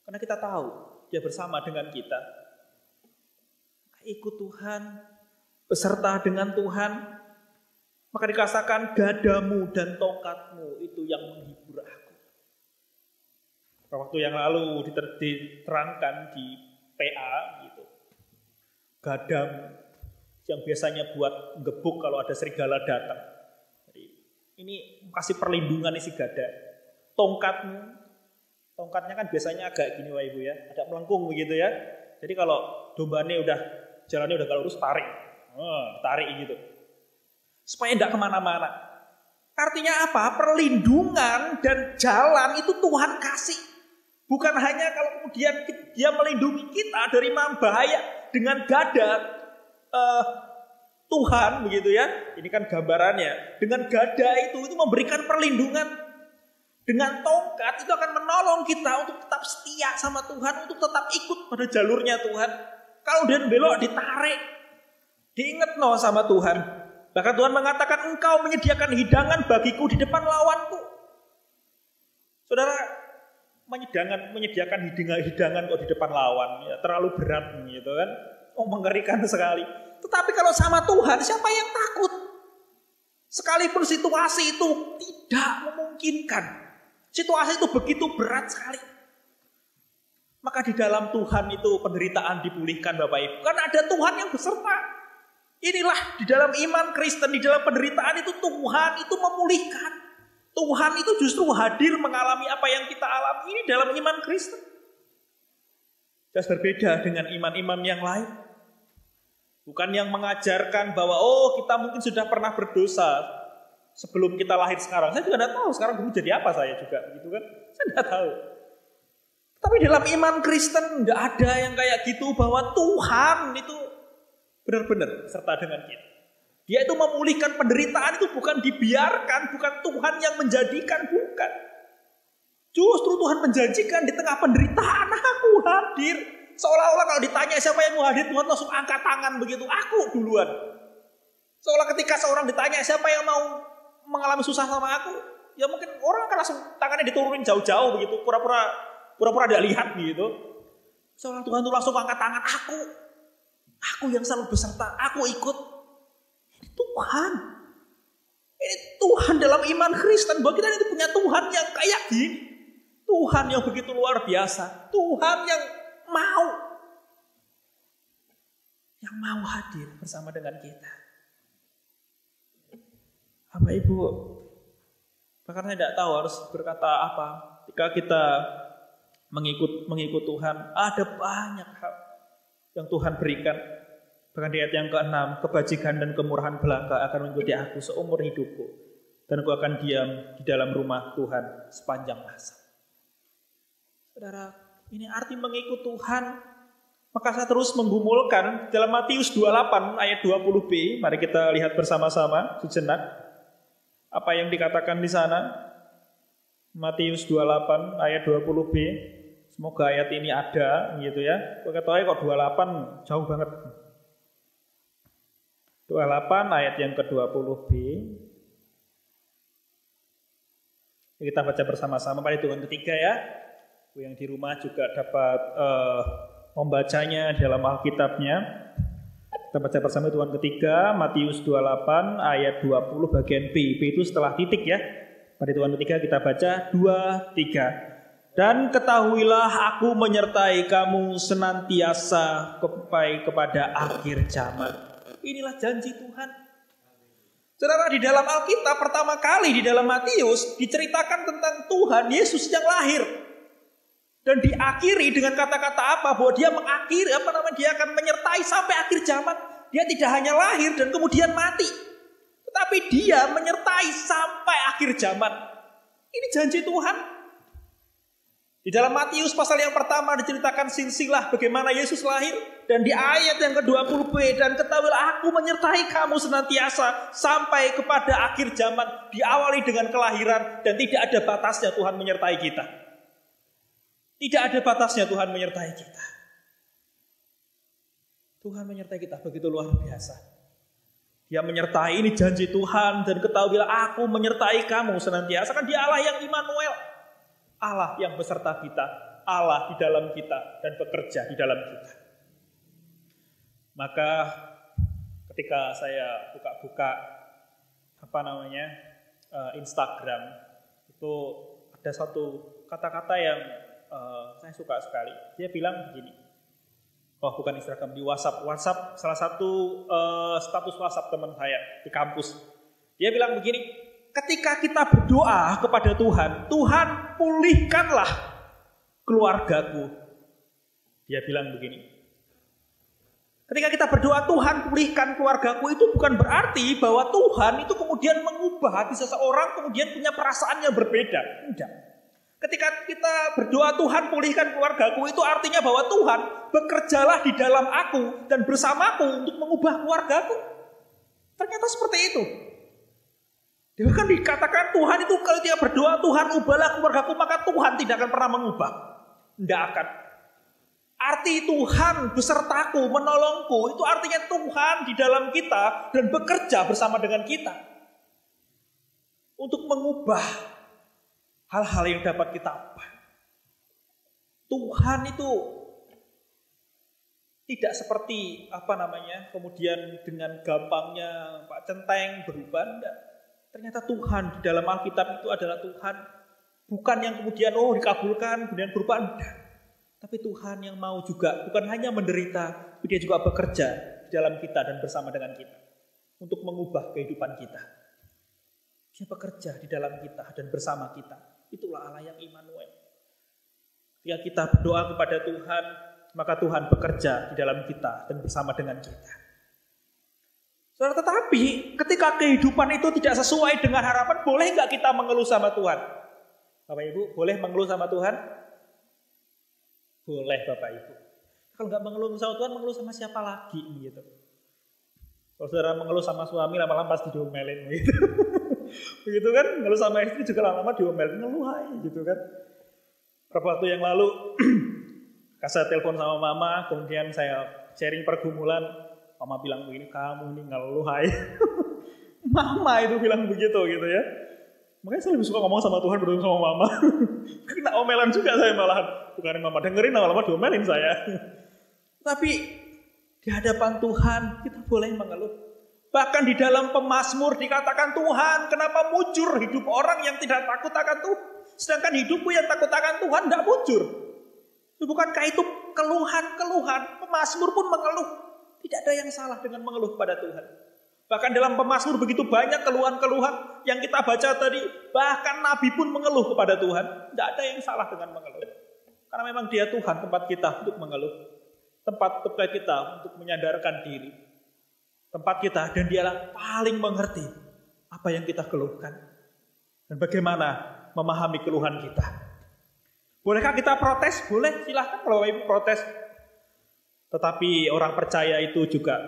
Karena kita tahu Dia bersama dengan kita. Ikut Tuhan, beserta dengan Tuhan, maka dikatakan gadamu dan tongkatmu itu yang menghibur aku. Waktu yang lalu diterangkan di PA gitu. Gadam yang biasanya buat gebuk kalau ada serigala datang. Jadi ini kasih perlindungan isi gada. Tongkatnya kan biasanya agak gini Wah Ibu ya, agak melengkung begitu ya. Jadi kalau dombanya jalannya udah kalau lurus tarik gitu. Supaya tidak kemana-mana. Artinya apa? Perlindungan dan jalan itu Tuhan kasih. Bukan hanya kalau kemudian Dia melindungi kita dari bahaya dengan gada Tuhan begitu ya. Ini kan gambarannya. Dengan gada itu memberikan perlindungan. Dengan tongkat itu akan menolong kita untuk tetap setia sama Tuhan, untuk tetap ikut pada jalurnya Tuhan. Kalau dia belok ditarik, diingat sama Tuhan. Bahkan Tuhan mengatakan engkau menyediakan hidangan bagiku di depan lawanku. Saudara, menyediakan hidangan kok di depan lawan, ya, terlalu berat gitu kan. Mengerikan sekali. Tetapi kalau sama Tuhan, siapa yang takut? Sekalipun situasi itu tidak memungkinkan. Situasi itu begitu berat sekali. Maka di dalam Tuhan itu penderitaan dipulihkan Bapak Ibu. Karena ada Tuhan yang beserta. Inilah di dalam iman Kristen, di dalam penderitaan itu Tuhan itu memulihkan. Tuhan itu justru hadir mengalami apa yang kita alami ini dalam iman Kristen. Jelas berbeda dengan iman-iman yang lain. Bukan yang mengajarkan bahwa kita mungkin sudah pernah berdosa sebelum kita lahir sekarang. Saya juga tidak tahu sekarang dulu jadi apa saya juga, begitu kan? Saya tidak tahu. Tapi dalam iman Kristen tidak ada yang kayak gitu, bahwa Tuhan itu benar-benar serta dengan kita. Dia itu memulihkan penderitaan itu bukan dibiarkan, bukan Tuhan yang menjadikan, bukan. Justru Tuhan menjanjikan di tengah penderitaan aku hadir. Seolah-olah kalau ditanya siapa yang mau hadir, Tuhan langsung angkat tangan begitu. Aku duluan. Seolah ketika seorang ditanya siapa yang mau mengalami susah sama aku, ya mungkin orang akan langsung tangannya diturunin jauh-jauh begitu, pura-pura tidak lihat gitu. Seorang Tuhan itu langsung angkat tangan, aku yang selalu beserta, aku ikut. Ini Tuhan. Ini Tuhan dalam iman Kristen, bahwa kita itu punya Tuhan yang kayak gini. Tuhan yang begitu luar biasa. Tuhan yang mau hadir bersama dengan kita. Bapak Ibu, bahkan saya tidak tahu harus berkata apa. Ketika kita mengikut Tuhan, ada banyak hal yang Tuhan berikan. Bahkan di ayat yang ke-6, kebajikan dan kemurahan belaka akan mengikuti aku seumur hidupku, dan aku akan diam di dalam rumah Tuhan sepanjang masa. Saudara, ini arti mengikut Tuhan. Maka saya terus menggumulkan dalam Matius 28 ayat 20b. Mari kita lihat bersama-sama sejenak apa yang dikatakan di sana. Matius 28 ayat 20b. Semoga ayat ini ada gitu ya. Kok 28 jauh banget. 28 ayat yang ke-20b. Kita baca bersama-sama pada hitungan ketiga ya. Yang di rumah juga dapat membacanya dalam Alkitabnya. Kita baca bersama hitungan ketiga, Matius 28 ayat 20 bagian B. B itu setelah titik ya. Pada hitungan ketiga kita baca 2, 3. Dan ketahuilah aku menyertai kamu senantiasa sampai kepada akhir zaman. Inilah janji Tuhan. Saudara, di dalam Alkitab pertama kali di dalam Matius diceritakan tentang Tuhan Yesus yang lahir. Dan diakhiri dengan kata-kata apa? Bahwa dia mengakhiri, dia akan menyertai sampai akhir zaman. Dia tidak hanya lahir dan kemudian mati, tetapi dia menyertai sampai akhir zaman. Ini janji Tuhan. Di dalam Matius pasal yang pertama diceritakan silsilah bagaimana Yesus lahir. Dan di ayat yang ke-20b, dan ketahuilah aku menyertai kamu senantiasa sampai kepada akhir zaman. Diawali dengan kelahiran dan tidak ada batasnya Tuhan menyertai kita. Tidak ada batasnya Tuhan menyertai kita. Tuhan menyertai kita begitu luar biasa. Dia menyertai, ini janji Tuhan. Dan ketahuilah aku menyertai kamu senantiasa. Kan dia Allah yang Immanuel. Allah yang beserta kita, Allah di dalam kita dan bekerja di dalam kita. Maka ketika saya buka-buka Instagram, itu ada satu kata-kata yang saya suka sekali. Dia bilang begini. Oh, bukan Instagram, di WhatsApp salah satu status WhatsApp teman saya di kampus. Dia bilang begini. Ketika kita berdoa kepada Tuhan, Tuhan pulihkanlah keluargaku. Dia bilang begini. Ketika kita berdoa Tuhan pulihkan keluargaku, itu bukan berarti bahwa Tuhan itu kemudian mengubah hati seseorang kemudian punya perasaan yang berbeda. Tidak. Ketika kita berdoa Tuhan pulihkan keluargaku, itu artinya bahwa Tuhan bekerjalah di dalam aku dan bersamaku untuk mengubah keluargaku. Ternyata seperti itu. Bahkan dikatakan Tuhan itu kalau dia berdoa, Tuhan ubahlah keluargaku, maka Tuhan tidak akan pernah mengubah. Tidak akan. Arti Tuhan besertaku, menolongku, itu artinya Tuhan di dalam kita dan bekerja bersama dengan kita. Untuk mengubah hal-hal yang dapat kita ubah. Tuhan itu tidak seperti kemudian dengan gampangnya Pak Centeng berubah. Enggak. Ternyata Tuhan di dalam Alkitab itu adalah Tuhan bukan yang kemudian dikabulkan kemudian berubah, enggak. Tapi Tuhan yang mau juga bukan hanya menderita, tapi dia juga bekerja di dalam kita dan bersama dengan kita untuk mengubah kehidupan kita. Dia bekerja di dalam kita dan bersama kita. Itulah Allah yang Immanuel. Ketika kita berdoa kepada Tuhan, maka Tuhan bekerja di dalam kita dan bersama dengan kita. Saudara, tetapi ketika kehidupan itu tidak sesuai dengan harapan, boleh nggak kita mengeluh sama Tuhan? Bapak Ibu, boleh mengeluh sama Tuhan? Boleh Bapak Ibu. Kalau nggak mengeluh sama Tuhan, mengeluh sama siapa lagi gitu? Kalau saudara mengeluh sama suami, lama-lama pasti diomelin gitu. Begitu kan? Mengeluh sama istri juga lama-lama diomelin, ngeluh aja gitu kan? Beberapa waktu yang lalu, saya telepon sama mama, kemudian saya sharing pergumulan. Mama bilang begini, kamu ini ngeluh aja. Mama itu bilang begitu gitu ya. Makanya saya lebih suka ngomong sama Tuhan daripada sama mama. Kena omelan juga saya malahan. Bukan mama dengerin, lama-lama diomelin saya. Tapi di hadapan Tuhan kita boleh mengeluh. Bahkan di dalam pemazmur dikatakan, Tuhan kenapa mujur hidup orang yang tidak takut akan Tuhan. Sedangkan hidupku yang takut akan Tuhan tidak mujur. Bukankah itu keluhan-keluhan? Pemazmur pun mengeluh. Tidak ada yang salah dengan mengeluh pada Tuhan. Bahkan dalam pemazmur begitu banyak keluhan-keluhan yang kita baca tadi. Bahkan Nabi pun mengeluh kepada Tuhan. Tidak ada yang salah dengan mengeluh. Karena memang Dia Tuhan tempat kita untuk mengeluh. Tempat kita untuk menyadarkan diri. Tempat kita dan Dialah paling mengerti apa yang kita keluhkan. Dan bagaimana memahami keluhan kita. Bolehkah kita protes? Boleh, silahkan kalau Ibu protes. Tetapi orang percaya itu juga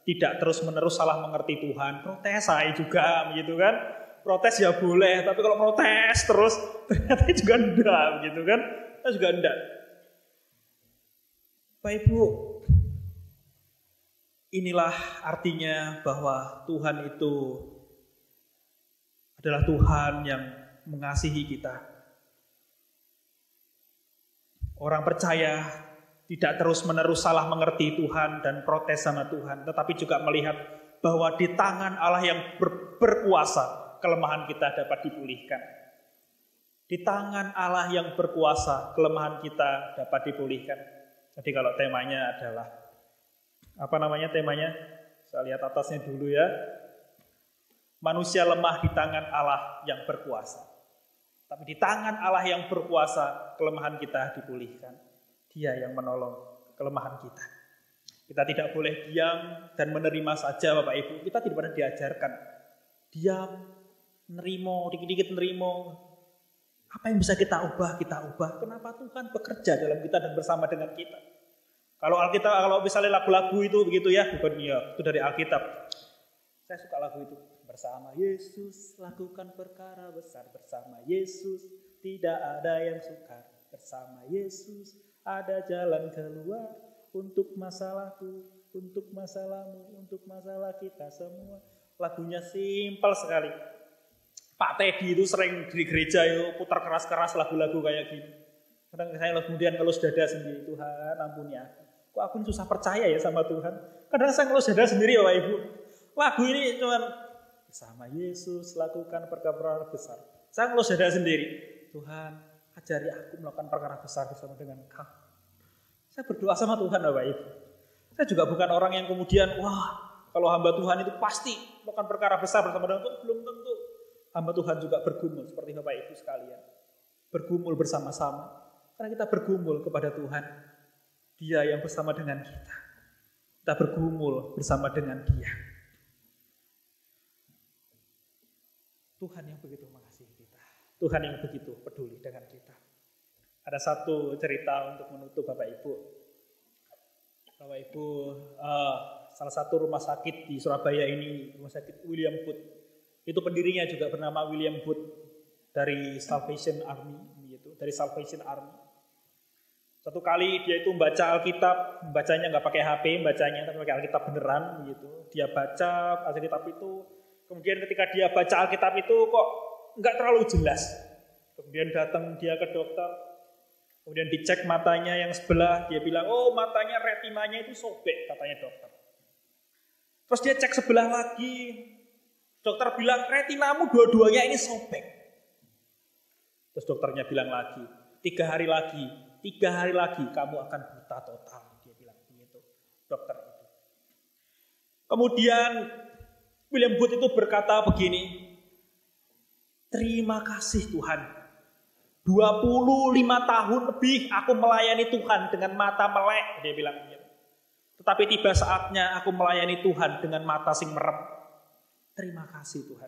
tidak terus-menerus salah mengerti Tuhan. Protes saya juga, begitu kan? Protes ya boleh, tapi kalau protes terus ternyata juga enggak, begitu kan? Kita juga enggak. Bapak Ibu, inilah artinya bahwa Tuhan itu adalah Tuhan yang mengasihi kita. Orang percaya tidak terus-menerus salah mengerti Tuhan dan protes sama Tuhan, tetapi juga melihat bahwa di tangan Allah yang berkuasa, kelemahan kita dapat dipulihkan. Di tangan Allah yang berkuasa, kelemahan kita dapat dipulihkan. Jadi kalau temanya adalah, temanya? Saya lihat atasnya dulu ya. Manusia lemah di tangan Allah yang berkuasa. Tapi di tangan Allah yang berkuasa, kelemahan kita dipulihkan. Dia yang menolong kelemahan kita. Kita tidak boleh diam dan menerima saja Bapak Ibu. Kita tidak pernah diajarkan. Diam, nerimo, dikit-dikit nerimo. Apa yang bisa kita ubah, kita ubah. Kenapa Tuhan bekerja dalam kita dan bersama dengan kita? Kalau misalnya lagu-lagu itu begitu ya, bukan ya, itu dari Alkitab. Saya suka lagu itu. Bersama Yesus lakukan perkara besar, bersama Yesus tidak ada yang sukar. Bersama Yesus ada jalan keluar untuk masalahku, untuk masalahmu, untuk masalah kita semua. Lagunya simpel sekali. Pak Teddy itu sering di gereja itu putar keras-keras lagu-lagu kayak gini. Kadang saya kemudian ngelus dada sendiri, Tuhan ampuni aku. Kok aku susah percaya ya sama Tuhan. Kadang saya ngelus dada sendiri ya Bapak Ibu. Lagu ini cuman bersama Yesus lakukan perkara besar. Saya ngelus dada sendiri. Tuhan ajari aku melakukan perkara besar bersama dengan Kau. Saya berdoa sama Tuhan Bapak Ibu. Saya juga bukan orang yang kemudian kalau hamba Tuhan itu pasti melakukan perkara besar bersama dengan Tuhan. Belum tentu. Hamba Tuhan juga bergumul seperti Bapak Ibu sekalian. Bergumul bersama-sama. Karena kita bergumul kepada Tuhan. Dia yang bersama dengan kita. Kita bergumul bersama dengan Dia. Tuhan yang begitu mengasihi kita. Tuhan yang begitu peduli dengan kita. Ada satu cerita untuk menutup Bapak Ibu. Bapak Ibu, salah satu rumah sakit di Surabaya ini, rumah sakit William Booth. Itu pendirinya juga bernama William Booth dari Salvation Army, gitu, dari Salvation Army. Satu kali dia itu membaca Alkitab, membacanya nggak pakai HP, bacanya tapi pakai Alkitab beneran, gitu. Dia baca Alkitab itu, kemudian ketika dia baca Alkitab itu kok nggak terlalu jelas. Kemudian datang dia ke dokter, kemudian dicek matanya yang sebelah, dia bilang, matanya retinanya itu sobek, katanya dokter. Terus dia cek sebelah lagi. Dokter bilang, retinamu dua-duanya ini sobek. Terus dokternya bilang lagi, 3 hari lagi kamu akan buta total. Dia bilang begitu, dokter itu. Kemudian William Booth itu berkata begini, terima kasih Tuhan. 25 tahun lebih aku melayani Tuhan dengan mata melek. Dia bilang begitu. Tetapi tiba saatnya aku melayani Tuhan dengan mata sing merem. Terima kasih Tuhan.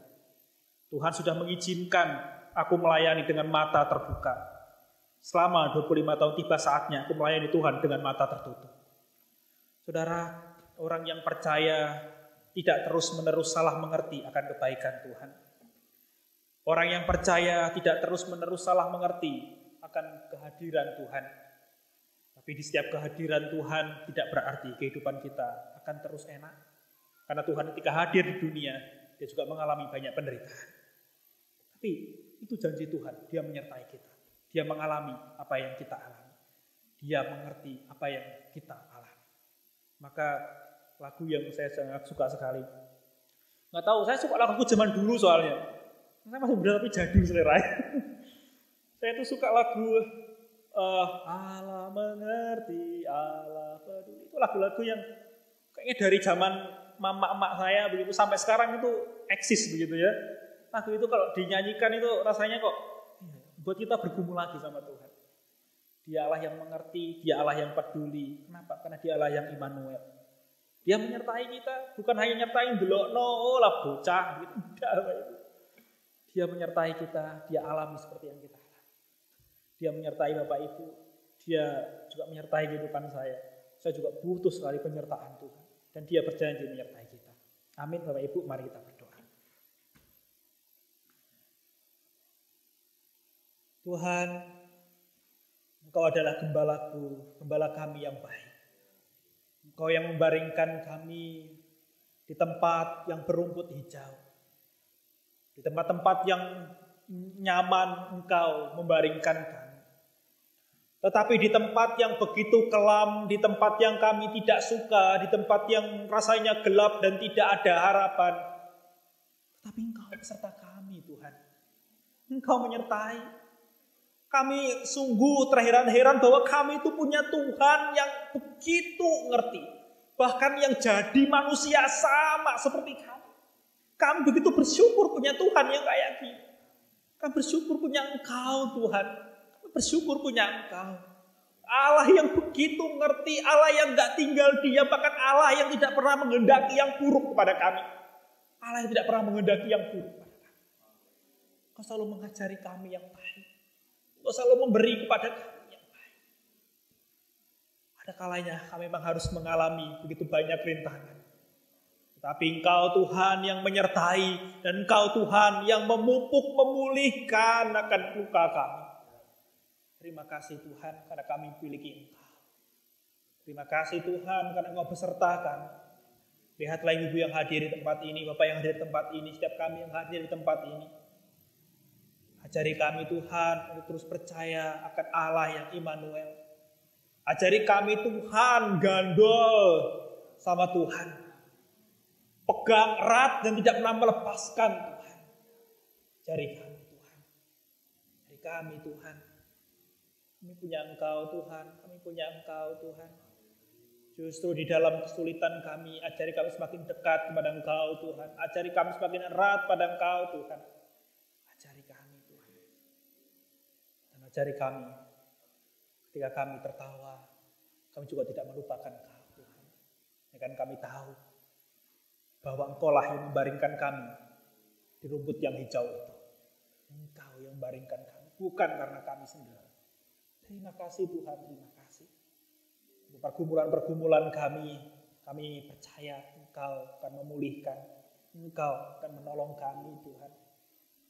Tuhan sudah mengizinkan aku melayani dengan mata terbuka. Selama 25 tahun tiba saatnya aku melayani Tuhan dengan mata tertutup. Saudara, orang yang percaya tidak terus-menerus salah mengerti akan kebaikan Tuhan. Orang yang percaya tidak terus-menerus salah mengerti akan kehadiran Tuhan. Tapi di setiap kehadiran Tuhan tidak berarti kehidupan kita akan terus enak. Karena Tuhan ketika hadir di dunia, dia juga mengalami banyak penderitaan. Tapi itu janji Tuhan, Dia menyertai kita. Dia mengalami apa yang kita alami. Dia mengerti apa yang kita alami. Maka lagu yang saya sangat suka sekali. Nggak tahu, saya suka lagu zaman dulu soalnya. Saya masih muda tapi jadul selera. Saya tuh suka lagu Allah mengerti, Allah peduli. Itu lagu-lagu yang kayaknya dari zaman mama-emak saya begitu sampai sekarang itu eksis begitu ya. Lagu itu kalau dinyanyikan itu rasanya kok buat kita bergumul lagi sama Tuhan. Dia Allah yang mengerti, Dia Allah yang peduli. Kenapa? Karena Dia Allah yang Immanuel. Dia menyertai kita, bukan hanya nyertai delokno lah bocah gitu. Dia menyertai kita, Dia alami seperti yang kita alami. Dia menyertai Bapak Ibu, Dia juga menyertai kehidupan saya. Saya juga butuh sekali penyertaan Tuhan. Dan Dia berjanji menyertai kita. Amin Bapak Ibu, mari kita berdoa. Tuhan, Engkau adalah gembalaku, gembala kami yang baik. Engkau yang membaringkan kami di tempat yang berumput hijau. Di tempat-tempat yang nyaman Engkau membaringkan kami. Tetapi di tempat yang begitu kelam, di tempat yang kami tidak suka, di tempat yang rasanya gelap dan tidak ada harapan. Tetapi Engkau beserta kami Tuhan. Engkau menyertai. Kami sungguh terheran-heran bahwa kami itu punya Tuhan yang begitu ngerti. Bahkan yang jadi manusia sama seperti kami. Kami begitu bersyukur punya Tuhan yang kayak gini. Kami bersyukur punya Engkau Tuhan. Kami bersyukur punya Engkau. Allah yang begitu ngerti, Allah yang gak tinggal diam, bahkan Allah yang tidak pernah menghendaki yang buruk kepada kami. Allah yang tidak pernah menghendaki yang buruk kepada kami. Kau selalu mengajari kami yang baik. Kau selalu memberi kepada kami yang baik. Ada kalanya kami memang harus mengalami begitu banyak rintangan. Tetapi Engkau Tuhan yang menyertai, dan Engkau Tuhan yang memupuk, memulihkan akan luka kami. Terima kasih Tuhan karena kami memiliki Engkau. Terima kasih Tuhan karena Engkau beserta kami. Lihatlah ibu yang hadir di tempat ini, Bapak yang hadir di tempat ini, setiap kami yang hadir di tempat ini. Ajari kami Tuhan untuk terus percaya akan Allah yang Immanuel. Ajari kami Tuhan gandol sama Tuhan. Pegang erat dan tidak pernah melepaskan Tuhan. Ajari kami Tuhan. Ajari kami Tuhan. Kami punya Engkau Tuhan. Kami punya Engkau Tuhan. Justru di dalam kesulitan kami, ajari kami semakin dekat kepada Engkau Tuhan. Ajari kami semakin erat pada Engkau Tuhan. Ajari kami Tuhan. Dan ajari kami, ketika kami tertawa, kami juga tidak melupakan Engkau Tuhan. Ya kan kami tahu bahwa Engkau lah yang membaringkan kami di rumput yang hijau itu. Engkau yang membaringkan kami, bukan karena kami sendiri. Terima kasih Tuhan, terima kasih. Untuk pergumulan-pergumulan kami percaya Engkau akan memulihkan, Engkau akan menolong kami Tuhan.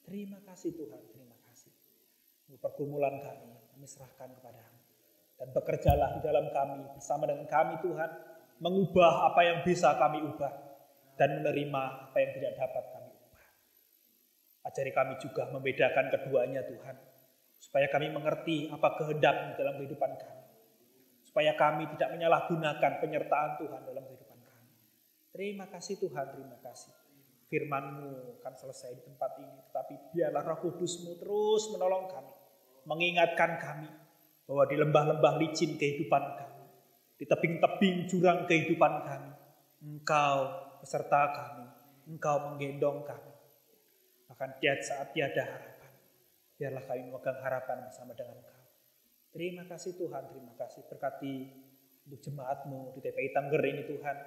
Terima kasih Tuhan, terima kasih. Untuk pergumulan kami serahkan kepadamu. Dan bekerjalah di dalam kami, bersama dengan kami Tuhan, mengubah apa yang bisa kami ubah, dan menerima apa yang tidak dapat kami ubah. Ajari kami juga membedakan keduanya Tuhan. Supaya kami mengerti apa kehendak dalam kehidupan kami. Supaya kami tidak menyalahgunakan penyertaan Tuhan dalam kehidupan kami. Terima kasih Tuhan, terima kasih. Firman-Mu akan selesai di tempat ini. Tetapi biarlah Roh Kudus-Mu terus menolong kami. Mengingatkan kami bahwa di lembah-lembah licin kehidupan kami, di tebing-tebing jurang kehidupan kami, Engkau beserta kami, Engkau menggendong kami. Bahkan saat tiada harapan, biarlah kami memegang harapan bersama dengan Engkau. Terima kasih Tuhan, terima kasih. Berkati untuk jemaat-Mu di TPI Tengger ini Tuhan.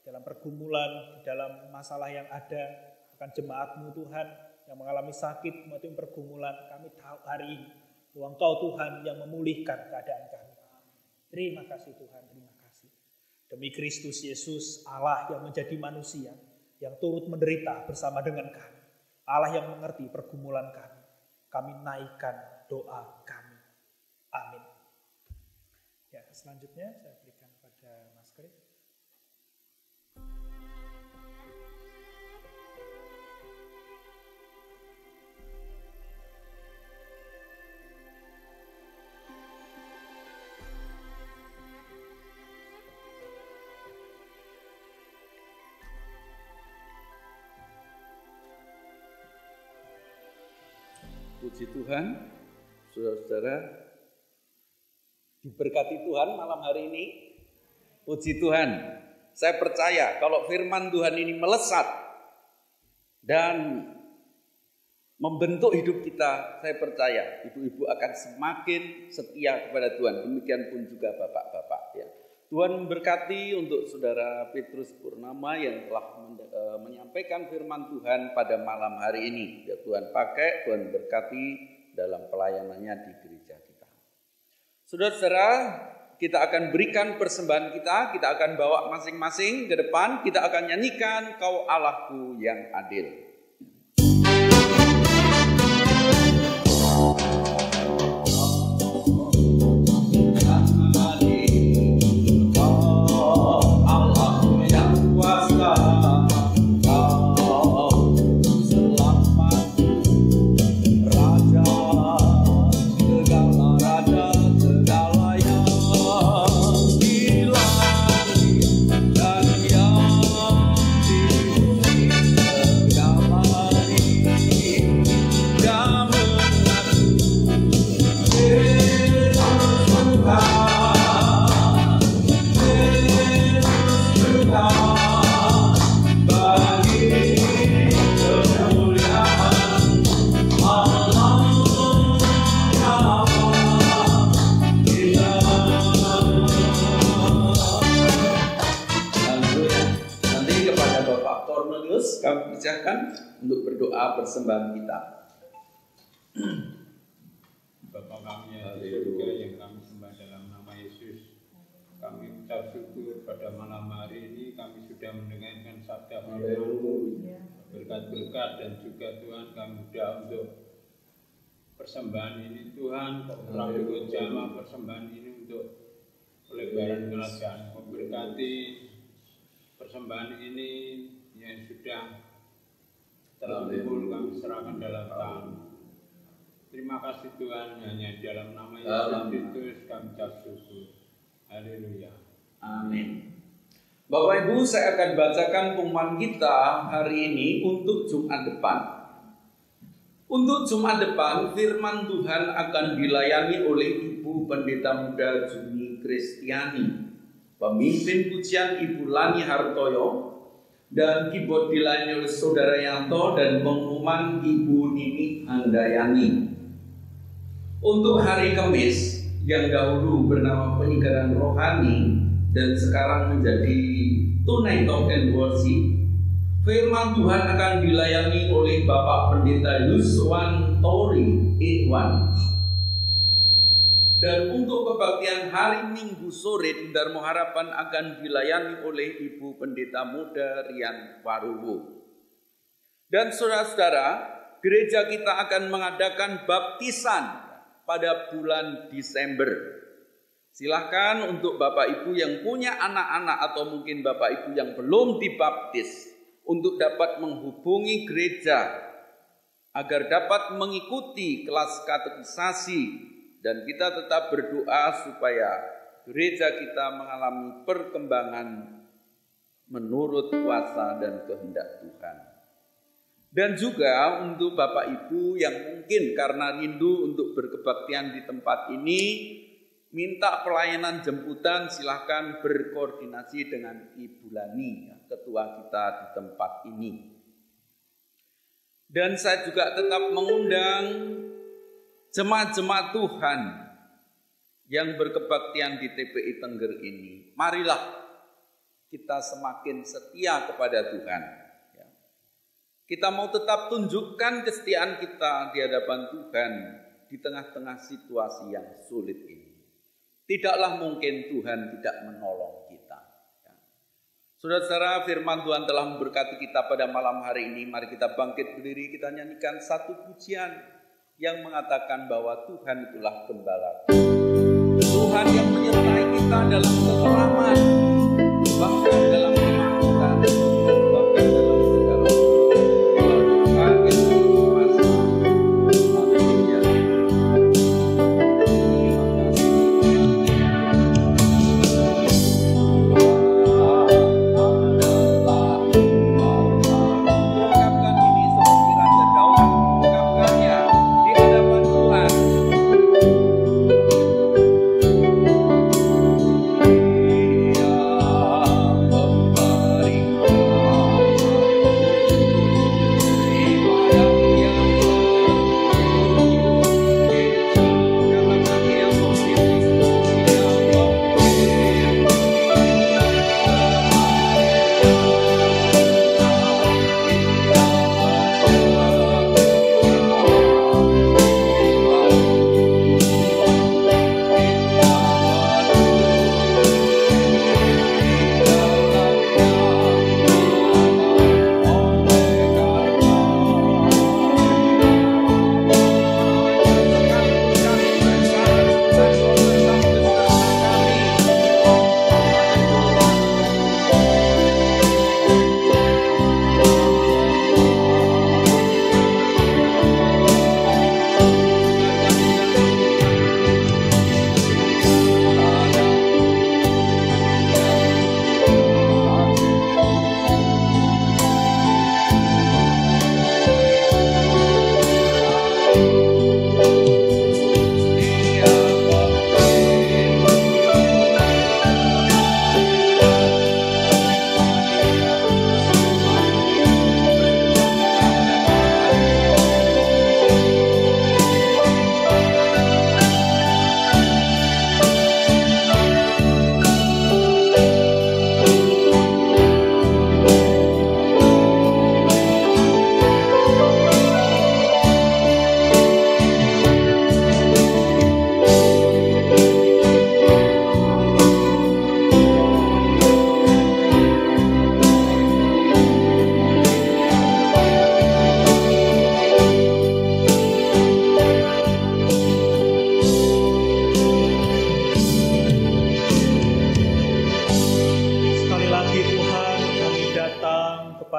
Dalam pergumulan, di dalam masalah yang ada, akan jemaat-Mu Tuhan yang mengalami sakit, maupun pergumulan. Kami tahu hari ini bahwa Engkau Tuhan yang memulihkan keadaan kami. Terima kasih Tuhan, terima kasih. Demi Kristus Yesus, Allah yang menjadi manusia, yang turut menderita bersama dengan kami. Allah yang mengerti pergumulan kami. Kami naikkan doa kami. Amin. Ya, selanjutnya saya berikan kepada Mas Kris. Puji Tuhan, saudara-saudara, diberkati Tuhan malam hari ini. Puji Tuhan, saya percaya kalau firman Tuhan ini melesat dan membentuk hidup kita, saya percaya ibu-ibu akan semakin setia kepada Tuhan. Demikian pun juga bapak-bapak. Ya. Tuhan memberkati untuk saudara Petrus Purnama yang telah menyampaikan firman Tuhan pada malam hari ini. Ya, Tuhan pakai, Tuhan berkati dalam pelayanannya di gereja kita. Saudara-saudara, kita akan berikan persembahan kita akan bawa masing-masing ke depan, kita akan nyanyikan Kau Allahku yang adil. Down. doa persembahan kita. Bapa kami yang di surga, yang kami sembah dalam nama Yesus, kami ucap syukur pada malam hari ini kami sudah mendengarkan sabda firman-Mu, berkat-berkat, dan juga Tuhan kami sudah untuk persembahan ini Tuhan, kami jamaah persembahan ini untuk pelebaran kerajaan, memberkati persembahan ini yang sudah terkumpul kami serahkan dalam tangan. Terima kasih Tuhan, hanya dalam nama Yesus Kristus kami ucap syukur. Haleluya. Amin. Bapak Ibu, saya akan bacakan pengumuman kita hari ini untuk Jumat depan. Untuk Jumat depan, firman Tuhan akan dilayani oleh Ibu Pendeta Muda Juni Kristiani, pemimpin pujian Ibu Lani Hartoyo, dan keyboard dilayani oleh Saudara Yanto, dan pengumuman Ibu Nini Handayani. Untuk hari Kamis yang dahulu bernama penyegaran rohani dan sekarang menjadi tunai talk and worship, firman Tuhan akan dilayani oleh Bapak Pendeta Yuswan Tori Iwan. Dan untuk kebaktian hari Minggu sore di Dharma Harapan akan dilayani oleh Ibu Pendeta Muda Rian Waruwo. Dan saudara-saudara, gereja kita akan mengadakan baptisan pada bulan Desember. Silahkan untuk Bapak Ibu yang punya anak-anak atau mungkin Bapak Ibu yang belum dibaptis untuk dapat menghubungi gereja agar dapat mengikuti kelas katekisasi, dan kita tetap berdoa supaya gereja kita mengalami perkembangan menurut kuasa dan kehendak Tuhan. Dan juga untuk Bapak Ibu yang mungkin karena rindu untuk berkebaktian di tempat ini, minta pelayanan jemputan, silahkan berkoordinasi dengan Ibu Lani, ketua kita di tempat ini. Dan saya juga tetap mengundang jemaat-jemaat Tuhan yang berkebaktian di TPI Tengger ini. Marilah kita semakin setia kepada Tuhan. Kita mau tetap tunjukkan kesetiaan kita di hadapan Tuhan di tengah-tengah situasi yang sulit ini. Tidaklah mungkin Tuhan tidak menolong kita. Saudara-saudara, firman Tuhan telah memberkati kita pada malam hari ini. Mari kita bangkit berdiri, kita nyanyikan satu pujian yang mengatakan bahwa Tuhan itulah gembala. Tuhan yang menyertai kita dalam kekelaman, bahkan dalam kemakmuran, bahkan dalam segala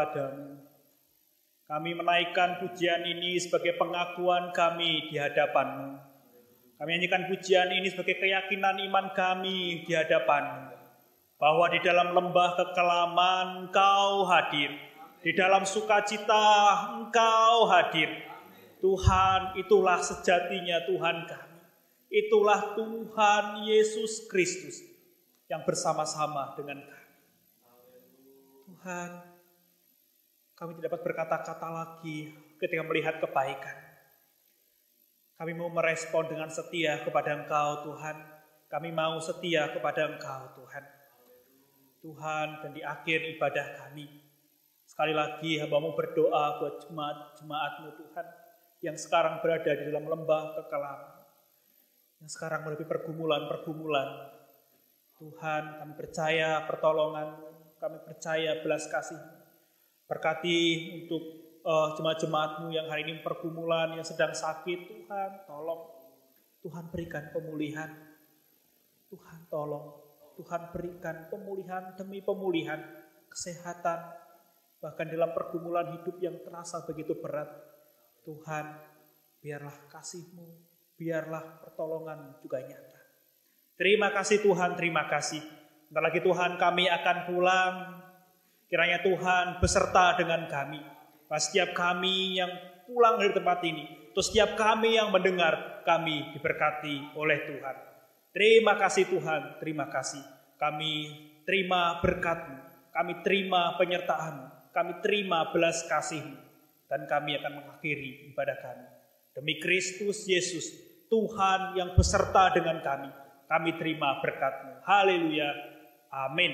kepadamu. Kami menaikkan pujian ini sebagai pengakuan kami di hadapan-Mu. Kami nyanyikan pujian ini sebagai keyakinan iman kami di hadapan-Mu. Bahwa di dalam lembah kekelaman Engkau hadir. Di dalam sukacita Engkau hadir. Tuhan, itulah sejatinya Tuhan kami. Itulah Tuhan Yesus Kristus yang bersama-sama dengan kami. Tuhan, kami tidak dapat berkata-kata lagi ketika melihat kebaikan. Kami mau merespon dengan setia kepada Engkau, Tuhan. Kami mau setia kepada Engkau, Tuhan. Tuhan, dan di akhir ibadah kami, sekali lagi hamba-Mu berdoa buat jemaat-jemaat-Mu, Tuhan, yang sekarang berada di dalam lembah kekelaman, yang sekarang melalui pergumulan-pergumulan. Tuhan, kami percaya pertolongan-Mu, kami percaya belas kasih. Berkati untuk jemaat-jemaat-Mu yang hari ini pergumulan, yang sedang sakit. Tuhan, tolong. Tuhan berikan pemulihan. Tuhan tolong. Tuhan berikan pemulihan demi pemulihan, kesehatan, bahkan dalam pergumulan hidup yang terasa begitu berat. Tuhan, biarlah kasih-Mu, biarlah pertolongan juga nyata. Terima kasih Tuhan, terima kasih. Bentar lagi Tuhan kami akan pulang. Kiranya Tuhan beserta dengan kami. Setiap kami yang pulang dari tempat ini, atau setiap kami yang mendengar, kami diberkati oleh Tuhan. Terima kasih Tuhan, terima kasih. Kami terima berkat-Mu, kami terima penyertaan-Mu, kami terima belas kasih-Mu, dan kami akan mengakhiri ibadah kami. Demi Kristus Yesus, Tuhan yang beserta dengan kami terima berkat-Mu. Haleluya, amin.